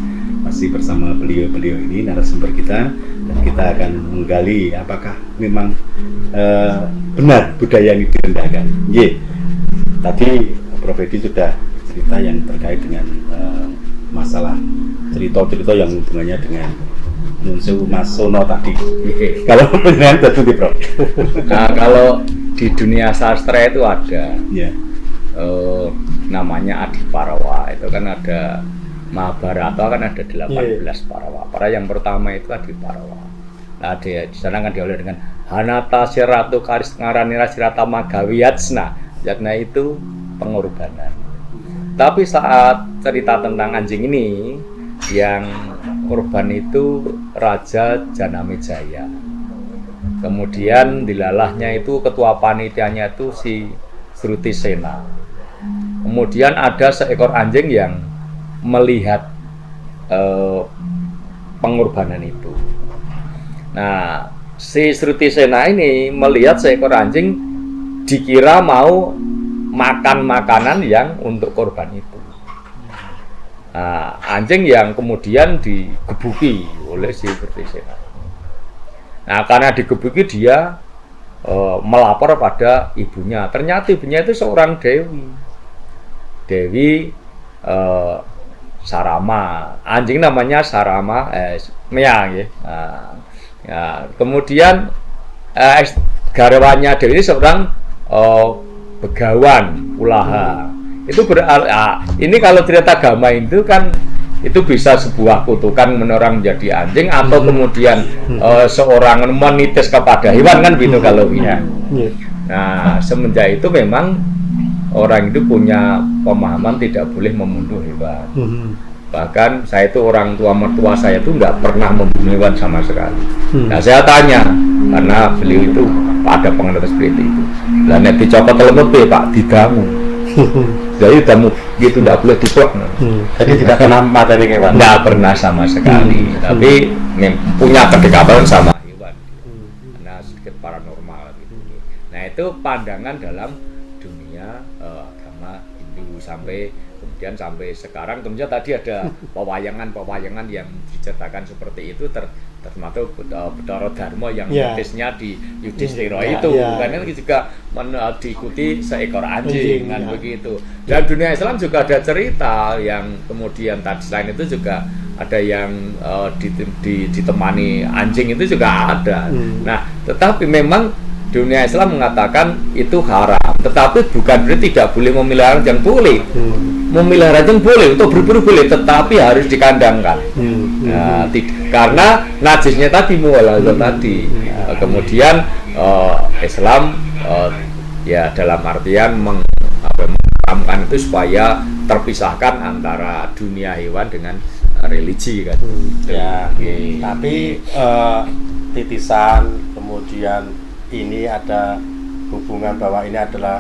Speaker 1: Masih bersama beliau-beliau ini, narasumber kita, dan kita akan menggali apakah memang benar budaya ini direndahkan. Tadi Prof. Edi sudah cerita yang terkait dengan masalah cerita-cerita yang hubungannya dengan Nunsewu Mas Sono tadi. Kalau penjenengan tentu di Prof.
Speaker 3: Nah, kalau di dunia sastra itu ada namanya Adiparawa. Itu kan ada Mahabharata, kan ada 18 Parawa. Para yang pertama itu Adiparawa. Nah, di sana kan diawali dengan Hanata Siratu Karis Ngaranira Sirata Magawiyatsna. Yatna itu pengorbanan. Tapi saat cerita tentang anjing ini, yang korban itu Raja Janamejaya. Kemudian dilalahnya itu ketua panitianya itu si Srutisena. Kemudian ada seekor anjing yang melihat pengorbanan itu. Nah, si Srutisena ini melihat seekor anjing dikira mau makan makanan yang untuk korban itu. Nah, anjing yang kemudian digebuki oleh si Srutisena. Nah, karena digebuki dia melapor pada ibunya. Ternyata ibunya itu seorang Dewi Sarama. Anjing namanya Sarama Meang ya. Ya, kemudian garwannya Dewi ini seorang begawan ulaha. Itu ini kalau cerita agama itu kan itu bisa sebuah kutukan menorang menjadi anjing atau kemudian seorang menitis kepada hewan kan gitu kalau ini. Nah, semenjak itu memang orang itu punya pemahaman tidak boleh membunuh hewan. Bahkan saya itu orang tua mertua saya itu nggak pernah membunuh hewan sama sekali. Nah, saya tanya karena beliau itu ada penganut seperti itu. Lah nek dicopot lemut Pak didamu. Jadi damu gitu tidak boleh diplok.
Speaker 2: Jadi tidak pernah materi hewan.
Speaker 3: Tidak pernah sama sekali. Tapi punya kedekatan sama hewan. Karena sedikit paranormal gitu. Nah, itu pandangan dalam dunia agama Hindu sampai sekarang. Tentunya tadi ada pewayangan yang diceritakan seperti itu termasuk Bathara Dharma yang
Speaker 4: Ya.
Speaker 3: menitisnya di Yudhistira
Speaker 4: Ya,
Speaker 3: itu,
Speaker 4: ya.
Speaker 3: karena itu juga diikuti seekor anjing kan
Speaker 4: ya.
Speaker 3: begitu. Dan dunia Islam juga ada cerita yang kemudian tadi selain itu juga ada yang ditemani anjing itu juga ada. Nah, tetapi memang dunia Islam mengatakan itu haram, tetapi bukan berarti tidak boleh memelihara yang boleh. Memelihara yang boleh, untuk berburu boleh, tetapi harus dikandangkan. Nah, karena najisnya tadi mualazah tadi. Kemudian Islam ya dalam artian mengharamkan itu supaya terpisahkan antara dunia hewan dengan religi kan.
Speaker 2: Ya, tapi titisan kemudian ini ada hubungan bahwa ini adalah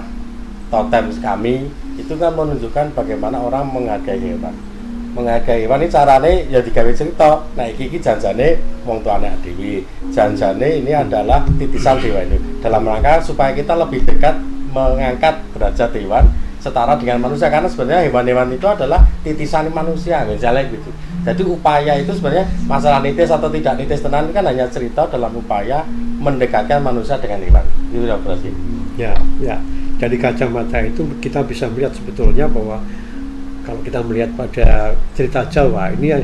Speaker 2: totem kami, itu kan menunjukkan bagaimana orang menghargai hewan. Menghargai hewan ini caranya ya digawe cerita. Nah iki janjane wong tuane dhewe. Janjane ini adalah titisan dewa ini dalam rangka supaya kita lebih dekat mengangkat derajat hewan setara dengan manusia, karena sebenarnya hewan-hewan itu adalah titisan manusia, misalnya gitu. Jadi upaya itu sebenarnya masalah nitis atau tidak nitis tenan kan hanya cerita dalam upaya mendekatkan manusia dengan hewan. Itu sudah berarti.
Speaker 4: Ya, ya. Dari kacamata itu kita bisa melihat sebetulnya bahwa kalau kita melihat pada cerita Jawa ini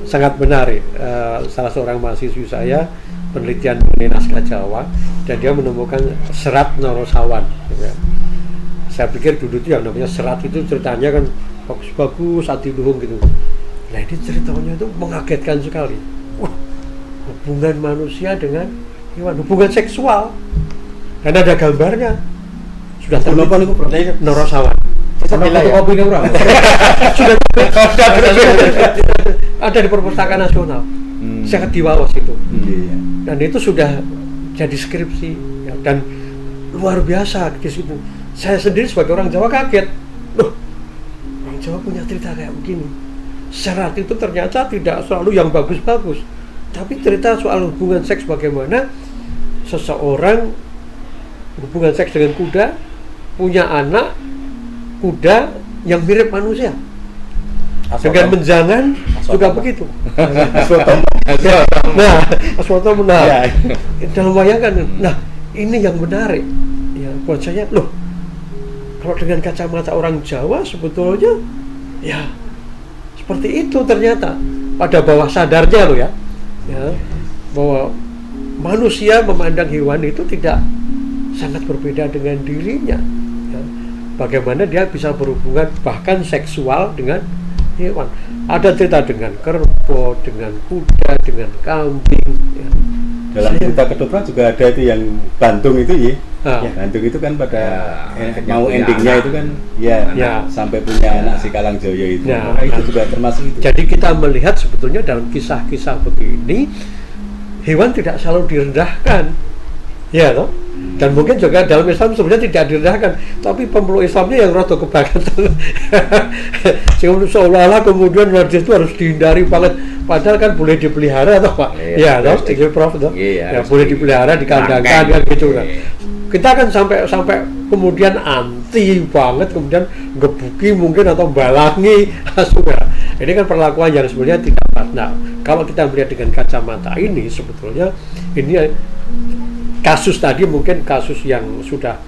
Speaker 4: sangat menarik. Salah seorang mahasiswi saya penelitian mengenai naskah Jawa dan dia menemukan serat Norosawan. Gitu ya. Saya pikir dulu itu yang namanya serat itu ceritanya kan bagus-bagus, adiluhung gitu. Nah ini ceritanya itu mengagetkan sekali. Wah, hubungan manusia dengan hewan, hubungan seksual. Dan ada gambarnya. Sudah terbit Norosawan. Ada di Perpustakaan Nasional. Sangat diwawas itu. Dan itu sudah jadi skripsi ya, dan luar biasa di situ. Saya sendiri sebagai orang Jawa kaget. Loh, orang Jawa punya cerita kayak begini. Serat itu ternyata tidak selalu yang bagus-bagus, tapi cerita soal hubungan seks, bagaimana seseorang hubungan seks dengan kuda, punya anak kuda yang mirip manusia. Dengan menjangan juga begitu. Nah, Aswata menarik. Dalam bayangkan, nah ini yang menarik. Ya, buat saya, loh, kalau dengan kacamata orang Jawa sebetulnya, ya seperti itu ternyata pada bawah sadarnya loh ya, bahwa manusia memandang hewan itu tidak sangat berbeda dengan dirinya. Ya. Bagaimana dia bisa berhubungan bahkan seksual dengan hewan. Ada cerita dengan kerbau, dengan kuda, dengan kambing. Ya.
Speaker 1: Dalam cerita Ketoprak juga ada itu yang Bantung itu ya. Bantung itu kan pada mau endingnya itu kan sampai punya anak si Kalangjoyo itu. Itu juga termasuk itu.
Speaker 4: Jadi kita melihat sebetulnya dalam kisah-kisah begini hewan tidak selalu direndahkan. Ya toh? Dan mungkin juga dalam Islam sebenarnya tidak direndahkan, tapi pemeluk Islamnya yang rada kebangkitan. Seolah-olah kemudian hadis itu harus dihindari banget, padahal kan boleh dipelihara toh Pak. Ya toh, Prof toh. Ya boleh dipelihara, dikandangkan kan gitu kan. Kita kan sampai kemudian anti banget, kemudian gebuki mungkin atau balangi asuha. Ini kan perlakuan yang sebenarnya tidak pas. Nah, kalau kita melihat dengan kacamata ini sebetulnya ini kasus tadi mungkin kasus yang sudah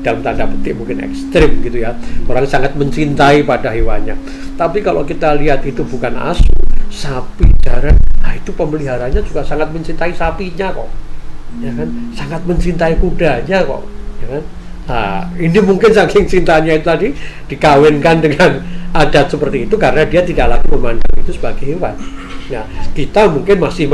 Speaker 4: dalam tanda petik mungkin ekstrim gitu ya, orang sangat mencintai pada hewannya. Tapi kalau kita lihat itu bukan asu, sapi, jaran, nah itu pemeliharanya juga sangat mencintai sapinya kok, ya kan, sangat mencintai kudanya kok, ya kan. Nah ini mungkin saking cintanya itu tadi dikawinkan dengan adat seperti itu karena dia tidak lagi memandang itu sebagai hewan. Nah kita mungkin masih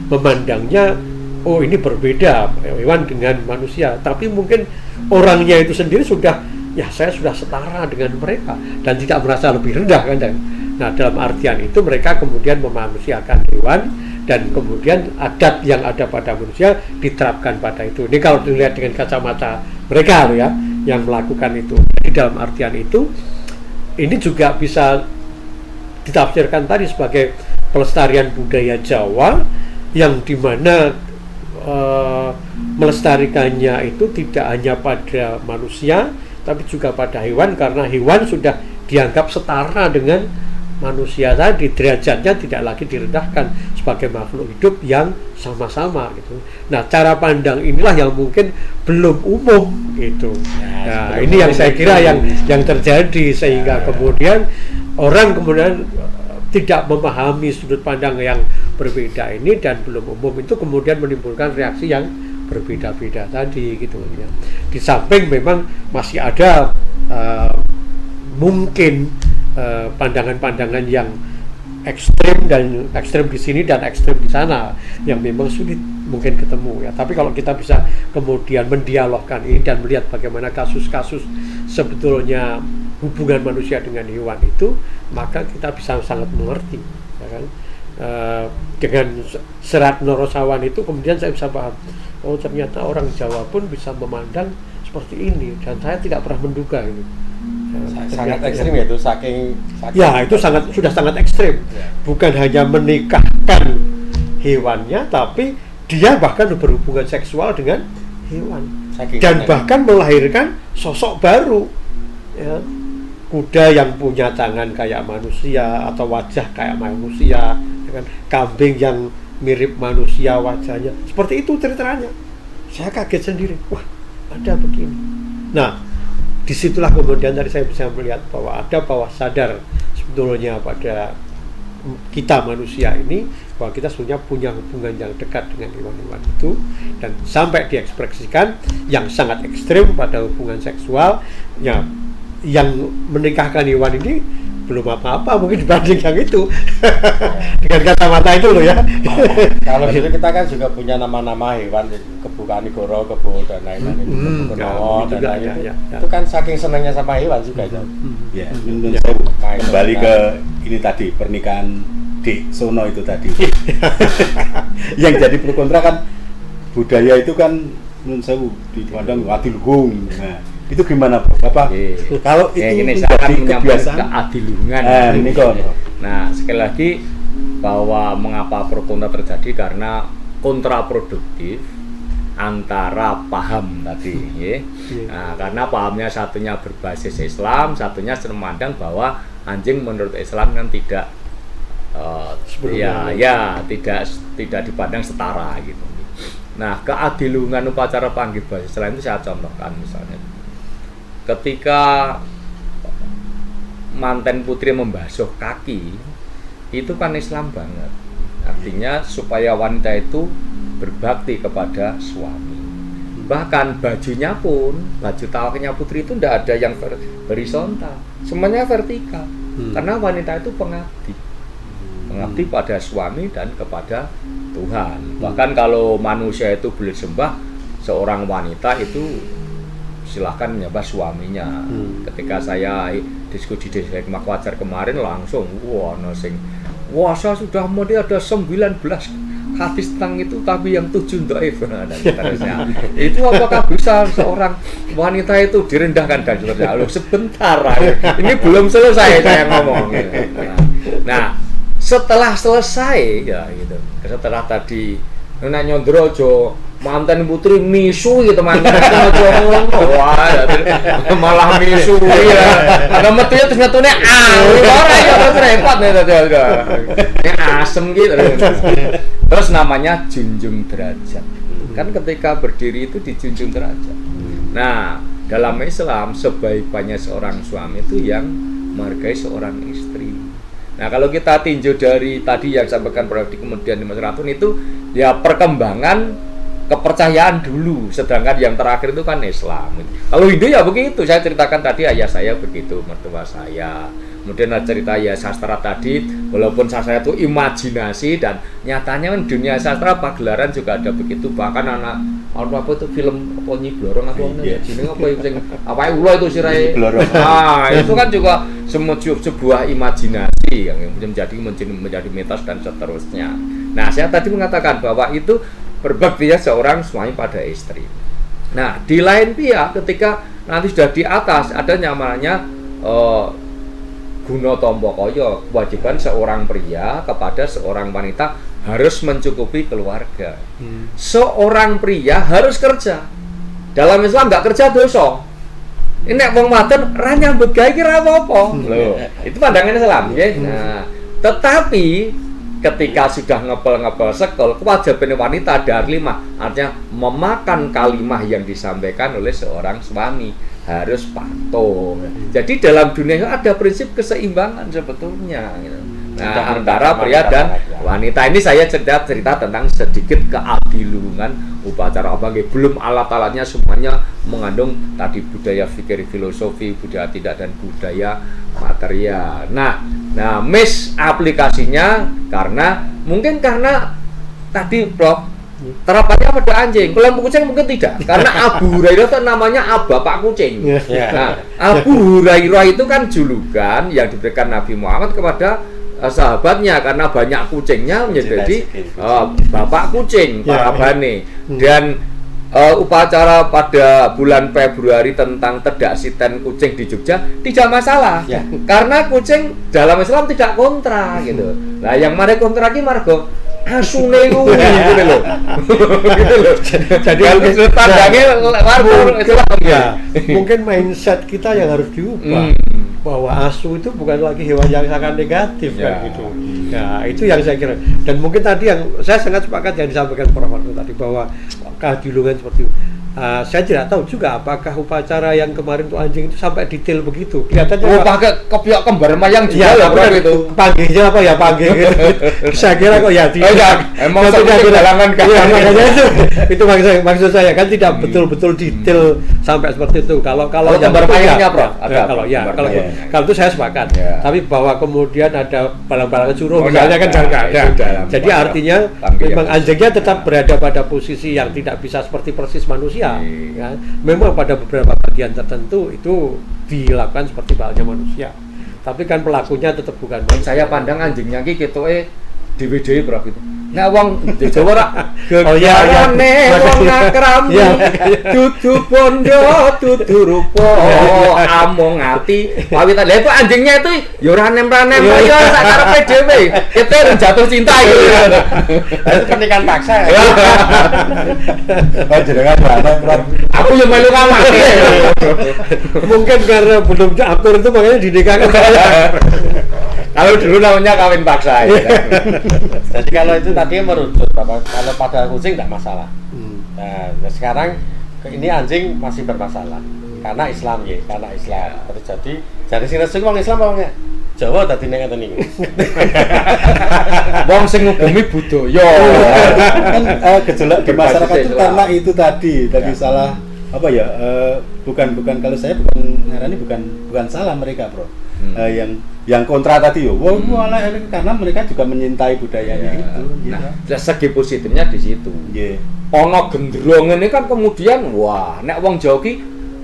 Speaker 4: memandangnya, oh ini berbeda hewan dengan manusia, tapi mungkin orangnya itu sendiri sudah, ya saya sudah setara dengan mereka dan tidak merasa lebih rendah kan. Nah dalam artian itu mereka kemudian memanusiakan hewan dan kemudian adat yang ada pada manusia diterapkan pada itu. Ini kalau dilihat dengan kacamata mereka loh ya, yang melakukan itu. Jadi dalam artian itu ini juga bisa ditafsirkan tadi sebagai pelestarian budaya Jawa yang dimana melestarikannya itu tidak hanya pada manusia tapi juga pada hewan, karena hewan sudah dianggap setara dengan manusia tadi derajatnya tidak lagi direndahkan sebagai makhluk hidup yang sama-sama gitu. Nah, cara pandang inilah yang mungkin belum umum gitu. Nah, ini yang saya kira yang terjadi sehingga kemudian orang kemudian tidak memahami sudut pandang yang berbeda ini dan belum umum itu kemudian menimbulkan reaksi yang berbeda-beda tadi gitu ya. Di samping memang masih ada mungkin pandangan-pandangan yang ekstrem di sini dan ekstrem di sana yang memang sulit mungkin ketemu ya. Tapi kalau kita bisa kemudian mendialogkan ini dan melihat bagaimana kasus-kasus sebetulnya hubungan manusia dengan hewan itu, maka kita bisa sangat mengerti ya kan? Dengan Serat Norosawan itu kemudian saya bisa paham, oh ternyata orang Jawa pun bisa memandang seperti ini dan saya tidak pernah menduga ini.
Speaker 2: Sangat ekstrim ya itu saking
Speaker 4: ya itu sudah sangat ekstrim ya. Bukan hanya menikahkan hewannya tapi dia bahkan berhubungan seksual dengan hewan saking dan bahkan melahirkan sosok baru ya. Kuda yang punya tangan kayak manusia atau wajah kayak manusia ya kan? Kambing yang mirip manusia wajahnya seperti itu ceritanya. Saya kaget sendiri, wah ada begini. Nah, disitulah kemudian tadi saya bisa melihat bahwa ada bawah sadar sebetulnya pada kita manusia ini bahwa kita sebenarnya punya hubungan yang dekat dengan hewan-hewan itu dan sampai diekspresikan yang sangat ekstrim pada hubungan seksual ya, yang menikahkan hewan ini belum apa-apa mungkin dibanding yang itu dengan kacamata itu loh ya.
Speaker 2: Kalau gitu kita kan juga punya nama-nama hewan, Kebu Kanigoro, Kebu dan lain-lain itu, Kebu dan lain-lain itu kan saking senangnya sama hewan juga itu.
Speaker 1: Ya, kembali ke ini tadi pernikahan Dik Sono itu tadi. Yang jadi pro kontra kan budaya itu kan menurut saya dipandang adiluhung. Nah, itu gimana Bapak? Kalau itu
Speaker 3: ini
Speaker 1: menjadi
Speaker 3: kebiasaan keadiluhungan.
Speaker 1: Ini kok.
Speaker 3: Nah, sekali lagi bahwa mengapa pro kontra terjadi karena kontraproduktif antara paham tadi ya. Nah, karena pahamnya satunya berbasis Islam, satunya memandang bahwa anjing menurut Islam kan tidak tidak dipandang setara gitu. Nah, keadiluhungan upacara panggih bahasa Islam itu saya contohkan misalnya ketika manten putri membasuh kaki itu kan Islam banget, artinya supaya wanita itu berbakti kepada suami. Bahkan bajunya pun, baju tawaknya putri itu tidak ada yang horizontal, semuanya vertikal karena wanita itu pengabdi pada suami dan kepada Tuhan. Bahkan kalau manusia itu boleh sembah seorang wanita itu silahkan menyembah suaminya. Ketika saya diskusi di Hikmah Wajar kemarin langsung saya sudah mau ada 19 hadis tentang itu tapi yang 7 dhaif dan seterusnya. Itu apakah bisa seorang wanita itu direndahkan dan seterusnya? Loh, sebentar, ini belum selesai saya ngomong. Nah, setelah selesai ya gitu. Setelah tadi Nona Nyondrojo mantan putri misu gitu mantan wah malah misu ya ada metunya terus ngetune orang ya terus repot nih ini asem gitu. Terus namanya junjung derajat kan ketika berdiri itu dijunjung derajat. Nah, dalam Islam sebaik-baiknya seorang suami itu yang menghargai seorang istri. Nah, kalau kita tinjau dari tadi yang sampaikan Prof. kemudian di masyarakat itu ya perkembangan kepercayaan dulu, sedangkan yang terakhir itu kan Islam. Kalau Hindu ya begitu, saya ceritakan tadi ayah saya begitu, mertua saya. Kemudian ada cerita ya sastra tadi, walaupun sastra itu imajinasi dan nyatanya kan dunia sastra pagelaran juga ada begitu. Bahkan anak apa itu film apa Nyi Blorong atau jenenge apa sing apa ulo itu sirai. Nah, itu kan juga sebuah imajinasi yang menjadi mitos dan seterusnya. Nah, saya tadi mengatakan bahwa itu berbaktinya seorang suami pada istri. Nah, di lain pihak ketika nanti sudah di atas ada namanya Guna Tompo Koyo, kewajiban seorang pria kepada seorang wanita harus mencukupi keluarga. Seorang pria harus kerja. Dalam Islam nggak kerja dosa. Ini nek wong wadon ra nyambut gawe ki ra apa-apa. Lho, itu pandangan Islam nggih. Nah, tetapi ketika sudah ngepel-ngepel sekol, kewajiban wanita ada 5, artinya memakan kalimah yang disampaikan oleh seorang suami harus patuh. Jadi dalam dunia itu ada prinsip keseimbangan sebetulnya. Nah, antara pria dan wanita ini saya cerita tentang sedikit keadiluan upacara apa belum alat-alatnya semuanya mengandung tadi budaya fikir filosofi, budaya tidak dan budaya material. Nah, aplikasinya mungkin karena tadi Prof terapannya pada anjing, kelompok kucing mungkin tidak, karena Abu Hurairah itu namanya bapak kucing. Nah, Abu Hurairah itu kan julukan yang diberikan Nabi Muhammad kepada sahabatnya karena banyak kucingnya menjadi bapak kucing para bani. Dan upacara pada bulan Februari tentang tedak siten kucing di Jogja tidak masalah karena kucing dalam Islam tidak kontra gitu. Nah yang mari kontra ki margo asune kuwi gitu lho. Gitu lho. Jadi tandangnya
Speaker 4: mungkin mindset kita yang harus diubah. Bahwa asu itu bukan lagi hewan yang sangat negatif kan gitu. Nah, itu yang saya kira. Dan mungkin tadi yang saya sangat sepakat yang disampaikan Prof tadi bahwa keadilan seperti itu. Saya tidak tahu juga apakah upacara yang kemarin untuk anjing itu sampai detail begitu. Kelihatannya
Speaker 3: pakai kopiok kembar mayang juga
Speaker 4: itu. Panggilnya apa ya panggil gitu. Saya kira kok
Speaker 3: emang seperti galangan kan.
Speaker 4: Makanya itu maksud saya kan tidak betul-betul detail sampai seperti itu. Kalau
Speaker 3: kembar mayangnya Prof, ada.
Speaker 4: Kalau itu saya sepakat. Tapi bahwa kemudian ada balang-balang suruh misalnya kan jangan ada. Jadi artinya memang anjingnya tetap berada pada posisi yang tidak bisa seperti persis manusia. Ya, memang pada beberapa bagian tertentu itu dilakukan seperti halnya manusia, tapi kan pelakunya tetap bukan manusia.
Speaker 3: Saya pandang anjingnya ki ketoke DVD Prof itu. Nah wong di Jawa ora
Speaker 4: gegarane
Speaker 3: wong akrami dudu bondo dudu rupa among ati pawitan. Lha itu anjingnya itu ya ora nem-nem ya sak karepe dhewe. Kita jatuh cinta gitu.
Speaker 2: Itu pernikahan paksa.
Speaker 1: Jenengan Prof.
Speaker 3: Aku yang melu kamar.
Speaker 4: Mungkin karena belum akur itu makanya dinikahkan.
Speaker 3: Kalau dulu namanya kawin paksa ya.
Speaker 2: Jadi kalau itu tadi merujuk kalau pada kucing tidak masalah. Nah, sekarang ini anjing masih bermasalah karena Islam ya, karena Islam. Terjadi jadi sing resik wong Islam apa enggak? Jawa dadi ning ngoten niku.
Speaker 3: Wong sing ngubungi budaya.
Speaker 1: Kan gejolak di masyarakat itu karena itu tadi salah apa ya? Bukan kalau saya bukan ngarani bukan salah mereka, Bro. Yang kontra tadi yo, karena mereka juga menyintai budayanya itu.
Speaker 3: Nah, segi positifnya di situ. Ono gendrong ini kan kemudian nek wong Jawa ki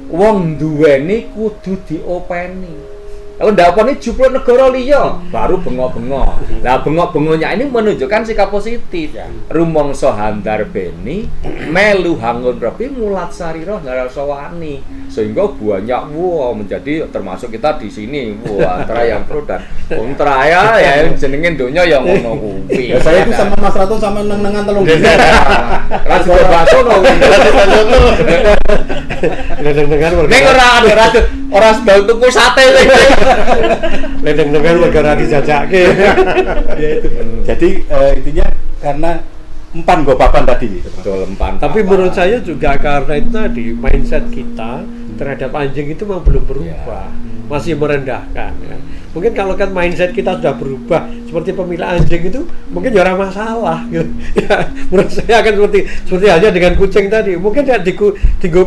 Speaker 3: wong duweni kudu diopeni. Kalau ndak openi jupluk negara liya, baru bengok-bengok. Nah, bengok-bengoknya ini menunjukkan sikap positif. Rumangsa handar beni, melu hangun repi mulat sarira ngarasa wani. Sehingga banyak menjadi termasuk kita di sini antara yang pro dan kontra ya jenenge donya ya ngono kuwi.
Speaker 1: Ya saya itu sama Mas Raton sama neng-nengan telung.
Speaker 3: Ra juga baso no.
Speaker 4: Neng-nengan
Speaker 3: ning ora sedang tuku sate.
Speaker 4: Neng-nengan negara dijajake.
Speaker 1: Ya itu. Jadi intinya karena empan gopapan tadi.
Speaker 3: Betul, empan.
Speaker 4: Tapi menurut saya juga karena itu tadi mindset kita terhadap anjing itu memang belum berubah, masih merendahkan. Ya. Mungkin kalau kan mindset kita sudah berubah seperti pemilik anjing itu, mungkin ya ora masalah. Gitu. Ya, menurut saya akan seperti halnya dengan kucing tadi. Mungkin ya digo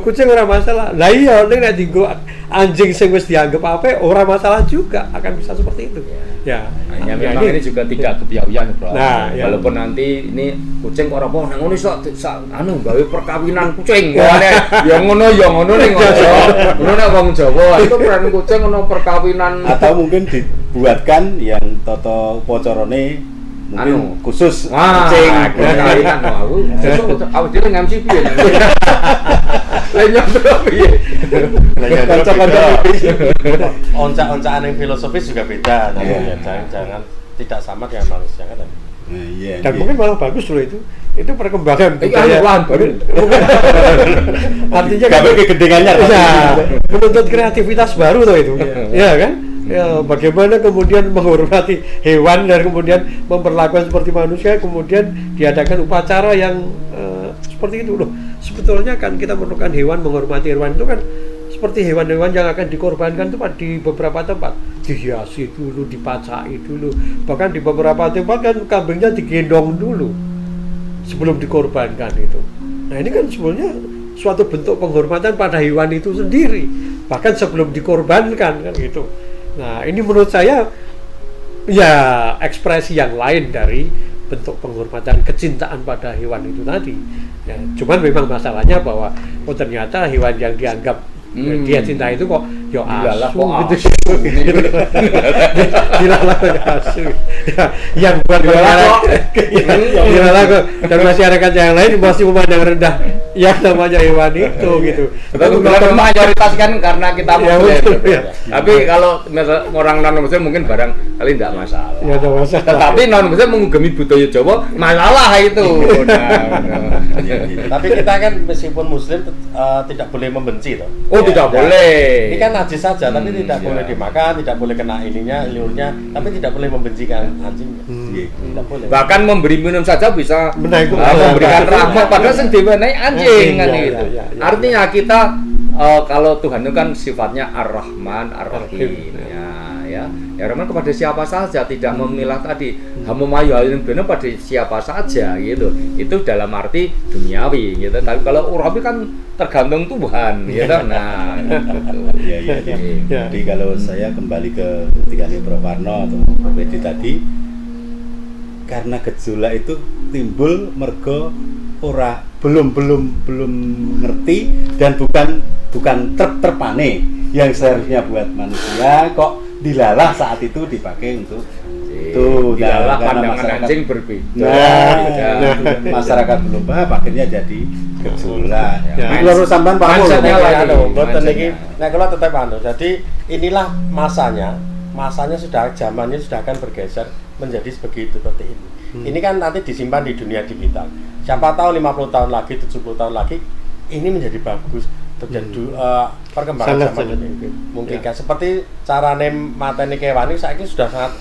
Speaker 4: kucing ora masalah. Lah iya, nek digo anjing sing wis dianggap apa ora masalah juga, akan bisa seperti itu. Ya.
Speaker 3: Hanya memang ini juga tidak kebiayaan, Bro.
Speaker 4: Nah,
Speaker 3: walaupun nanti ini kucing ora apa nang ngono sok gawe perkawinan kucing. Ya ngono ning ngono. Ngono nek wong Jawa itu peran kucing ono perkawinan
Speaker 1: atau mungkin dibuatkan yang toto pocorone mungkin khusus kucing
Speaker 3: perkawinan aku. Awak dhewe ngamsi piye?
Speaker 2: Onca-oncaan yang filosofis juga beda. Jangan tidak sama dengan manusia kan.
Speaker 1: Nah, iya.
Speaker 4: Dan
Speaker 1: iya.
Speaker 4: mungkin malah bagus loh itu perkembangan budaya.
Speaker 3: baru.
Speaker 4: Artinya kan
Speaker 1: Gawe kegedengannya.
Speaker 4: ya, menuntut kreativitas baru loh itu. Ya kan? Ya, bagaimana kemudian menghormati hewan dan kemudian memperlakukan seperti manusia, kemudian diadakan upacara yang seperti itu loh. Sebetulnya kan kita memerlukan hewan, menghormati hewan itu kan seperti hewan-hewan yang akan dikorbankan itu di beberapa tempat dihiasi dulu, dipacai dulu, bahkan di beberapa tempat kan kambingnya digendong dulu sebelum dikorbankan itu. Nah ini kan sebenarnya suatu bentuk penghormatan pada hewan itu sendiri, bahkan sebelum dikorbankan kan gitu. Nah ini menurut saya ya ekspresi yang lain dari bentuk penghormatan kecintaan pada hewan itu tadi. Ya, cuman memang masalahnya bahwa ternyata hewan yang dianggap dia cinta itu kok yo
Speaker 3: Dilalah
Speaker 4: asu
Speaker 3: kok
Speaker 4: gitu. Dilalah kok asu. Ya, yang buat dilalah kok dan masyarakat yang lain masih memandang rendah yang namanya hewan itu gitu.
Speaker 3: Tapi kalau mayoritas kan karena kita
Speaker 4: Ya,
Speaker 3: muslim.
Speaker 4: betul, ya.
Speaker 3: Tapi kalau orang non muslim mungkin barang kali tidak masalah.
Speaker 4: Ya ada masalah.
Speaker 3: Tetapi non muslim mengugemi budaya Jawa masalah itu. Nah,
Speaker 1: Iya, iya.
Speaker 2: Tapi kita kan meskipun muslim tidak boleh membenci toh.
Speaker 3: Oh, tidak boleh.
Speaker 2: Ini kan najis saja, tapi tidak
Speaker 3: iya.
Speaker 2: boleh dimakan, tidak boleh kena ininya, liurnya, tapi tidak boleh membencikan anjingnya.
Speaker 1: Iya.
Speaker 2: Tidak boleh.
Speaker 3: Bahkan memberi minum saja bisa
Speaker 4: Menaik
Speaker 3: memberikan rahmat padahal sing diwenehi anjing kan
Speaker 4: Ya,
Speaker 3: gitu.
Speaker 4: ya, ya.
Speaker 3: Artinya kita kalau Tuhan itu kan sifatnya Ar-Rahman, Ar-Rahim ya. Ya Rahman kepada siapa saja, tidak memilah tadi. Hamayu halin benar pada siapa saja gitu. Itu dalam arti duniawi gitu. Tapi kalau urabi kan tergantung Tuhan gitu. Nah, gitu.
Speaker 1: Iya, iya, iya.
Speaker 4: Ya.
Speaker 1: Jadi kalau saya kembali ke ketika Prof. Warno atau Prof. Edi tadi, karena gejolak itu timbul mergo belum ngerti dan bukan terpane yang seharusnya buat manusia kok dilalah saat itu dipakai untuk itu.
Speaker 3: Dilalah
Speaker 1: karena
Speaker 3: pandangan
Speaker 1: masyarakat-
Speaker 3: anjing berbeda.
Speaker 1: Nah, masyarakat belum paham akhirnya jadi gejolak.
Speaker 4: Ya.
Speaker 1: Itu harus sampean paham.
Speaker 3: Mindsetnya
Speaker 1: loh.
Speaker 3: lah.
Speaker 2: Anu, boten
Speaker 3: Mindsetnya.
Speaker 2: iki nek kula tetep anu. Jadi inilah masanya sudah zamannya sudah akan bergeser menjadi sebegitu seperti ini. Ini kan nanti disimpan di dunia digital. Siapa tahu 50 tahun lagi, 70 tahun lagi ini menjadi bagus terjadi perkembangan
Speaker 4: Sangat,
Speaker 2: zaman
Speaker 4: sangat
Speaker 2: ini.
Speaker 4: mungkin.
Speaker 2: Mungkin
Speaker 4: Ya.
Speaker 2: kan seperti carane mateni kewan ini saiki sudah sangat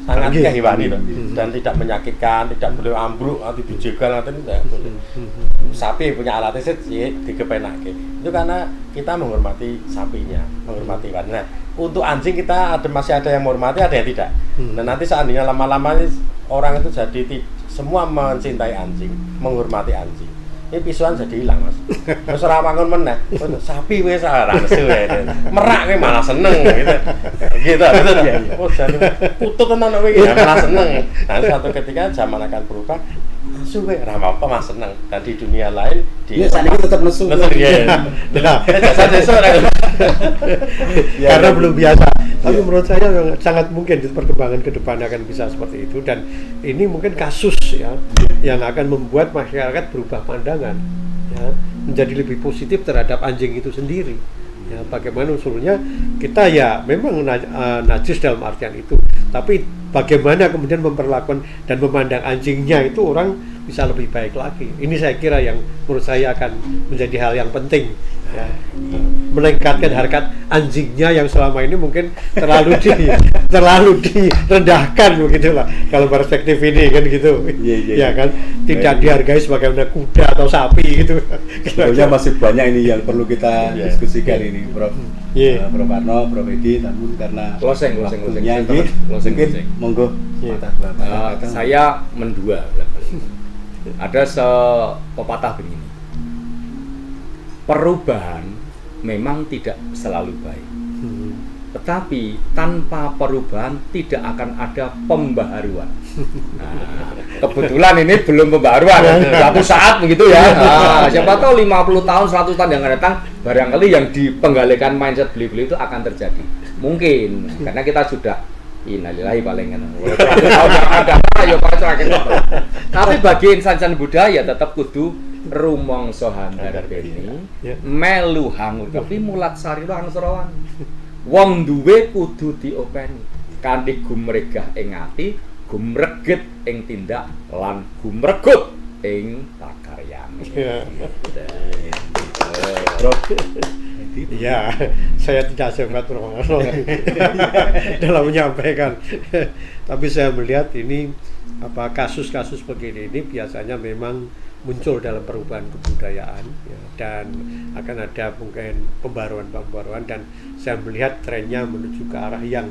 Speaker 4: Canggih.
Speaker 2: kehewani loh. Dan tidak menyakitkan, tidak boleh ambruk, nanti dijegal nanti tidak boleh. Sapi punya alatnya sih dikepenake. Itu karena kita menghormati sapinya, menghormati hewan. Nah, untuk anjing kita masih ada yang menghormati, ada yang tidak. Nah, nanti seandainya lama-lama orang itu jadi semua mencintai anjing, menghormati anjing. Ini pisuan jadi hilang, Mas. Terus ora bangun meneh. Sapi wis ora nesu ya. Merak kowe malah seneng gitu. Gitu ya. Oh, jadi putut tenan kowe ya malah seneng. Nah, suatu ketika zaman akan berubah. Nesu kowe ora apa-apa Mas seneng. Dan di dunia lain
Speaker 1: Ini saat ini tetap nesu.
Speaker 2: Nesu ya.
Speaker 4: Nah,
Speaker 2: Jasa desa ora.
Speaker 4: karena belum biasa. Tapi menurut saya sangat mungkin perkembangan ke depan akan bisa seperti itu, dan ini mungkin kasus ya yang akan membuat masyarakat berubah pandangan ya, menjadi lebih positif terhadap anjing itu sendiri. Ya, bagaimana usulnya kita ya memang najis dalam artian itu, tapi bagaimana kemudian memperlakukan dan memandang anjingnya itu orang bisa lebih baik lagi. Ini saya kira yang menurut saya akan menjadi hal yang penting ya. Meningkatkan harkat anjingnya yang selama ini mungkin terlalu direndahkan begitulah kalau perspektif ini kan gitu.
Speaker 1: Iya.
Speaker 4: Ya kan tidak dihargai sebagaimana kuda atau sapi gitu.
Speaker 1: Sebetulnya masih banyak ini yang perlu kita diskusikan ini, Prof.
Speaker 4: Iya.
Speaker 1: Prof. Warno, Prof. Edi, namun karena
Speaker 3: Closing.
Speaker 1: waktunya
Speaker 3: Closing.
Speaker 1: mungkin monggo
Speaker 4: Iya.
Speaker 1: patah dua patah.
Speaker 3: Saya mendua. Ada pepatah begini. Perubahan memang tidak selalu baik. Tetapi tanpa perubahan tidak akan ada pembaharuan. Nah, kebetulan ini belum pembaharuan. Suatu saat begitu ya. Nah, siapa tahu 50 tahun, 100 tahun yang akan datang, barangkali yang dipenggalikan mindset beli-beli itu akan terjadi. Mungkin karena kita sudah innalillahi palingan. Tahun yang ada ayo pacaran. Tapi bagi insan-insan budaya tetap kudu rumangsa handar beni
Speaker 4: Ya.
Speaker 3: melu hangur tapi mulat sarira angsrawan. Wong duwe kudu diopeni kanthi gumregah ing ati gumregit ing tindak lan gumregut ing pakaryane.
Speaker 1: Prof.
Speaker 4: Ya, saya tidak sebat dalam menyampaikan. Tapi saya melihat ini kasus-kasus begini ini biasanya memang muncul dalam perubahan kebudayaan ya, dan akan ada mungkin pembaruan dan saya melihat trennya menuju ke arah yang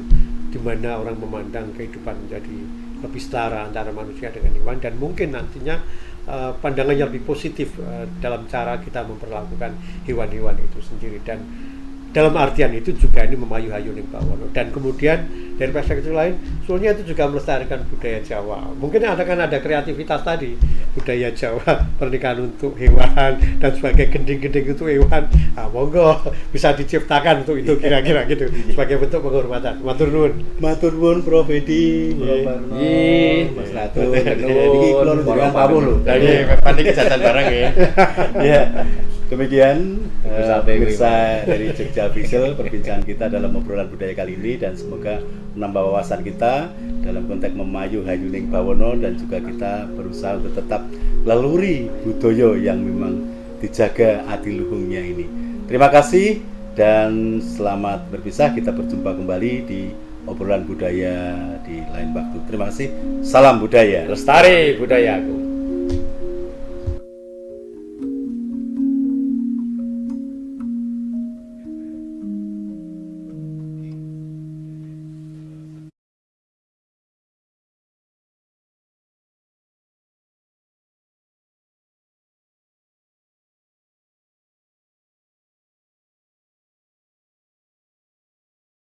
Speaker 4: dimana orang memandang kehidupan menjadi lebih setara antara manusia dengan hewan dan mungkin nantinya pandangannya lebih positif dalam cara kita memperlakukan hewan-hewan itu sendiri dan dalam artian itu juga ini memayu hayuning bawono dan kemudian dari perspektif lain sebenarnya itu juga melestarikan budaya Jawa. Mungkin ada kreativitas tadi budaya Jawa pernikahan untuk hewan dan sebagai gending-gending untuk hewan. Monggo bisa diciptakan untuk itu kira-kira gitu sebagai bentuk penghormatan. Matur nuwun.
Speaker 1: Matur nuwun Prof Edi, Mas Ratu. Iki kula nunjukan pawon lho.
Speaker 2: Lagi panik jajan bareng ya.
Speaker 1: Ya. Demikian pemirsa dari Jogja Official perbincangan kita dalam obrolan budaya kali ini dan semoga menambah wawasan kita dalam konteks memayu hayuning bawono dan juga kita berusaha untuk tetap laluri budaya yang memang dijaga adiluhungnya ini. Terima kasih dan selamat berpisah. Kita berjumpa kembali di obrolan budaya di lain waktu. Terima kasih. Salam budaya.
Speaker 3: Lestari budayaku.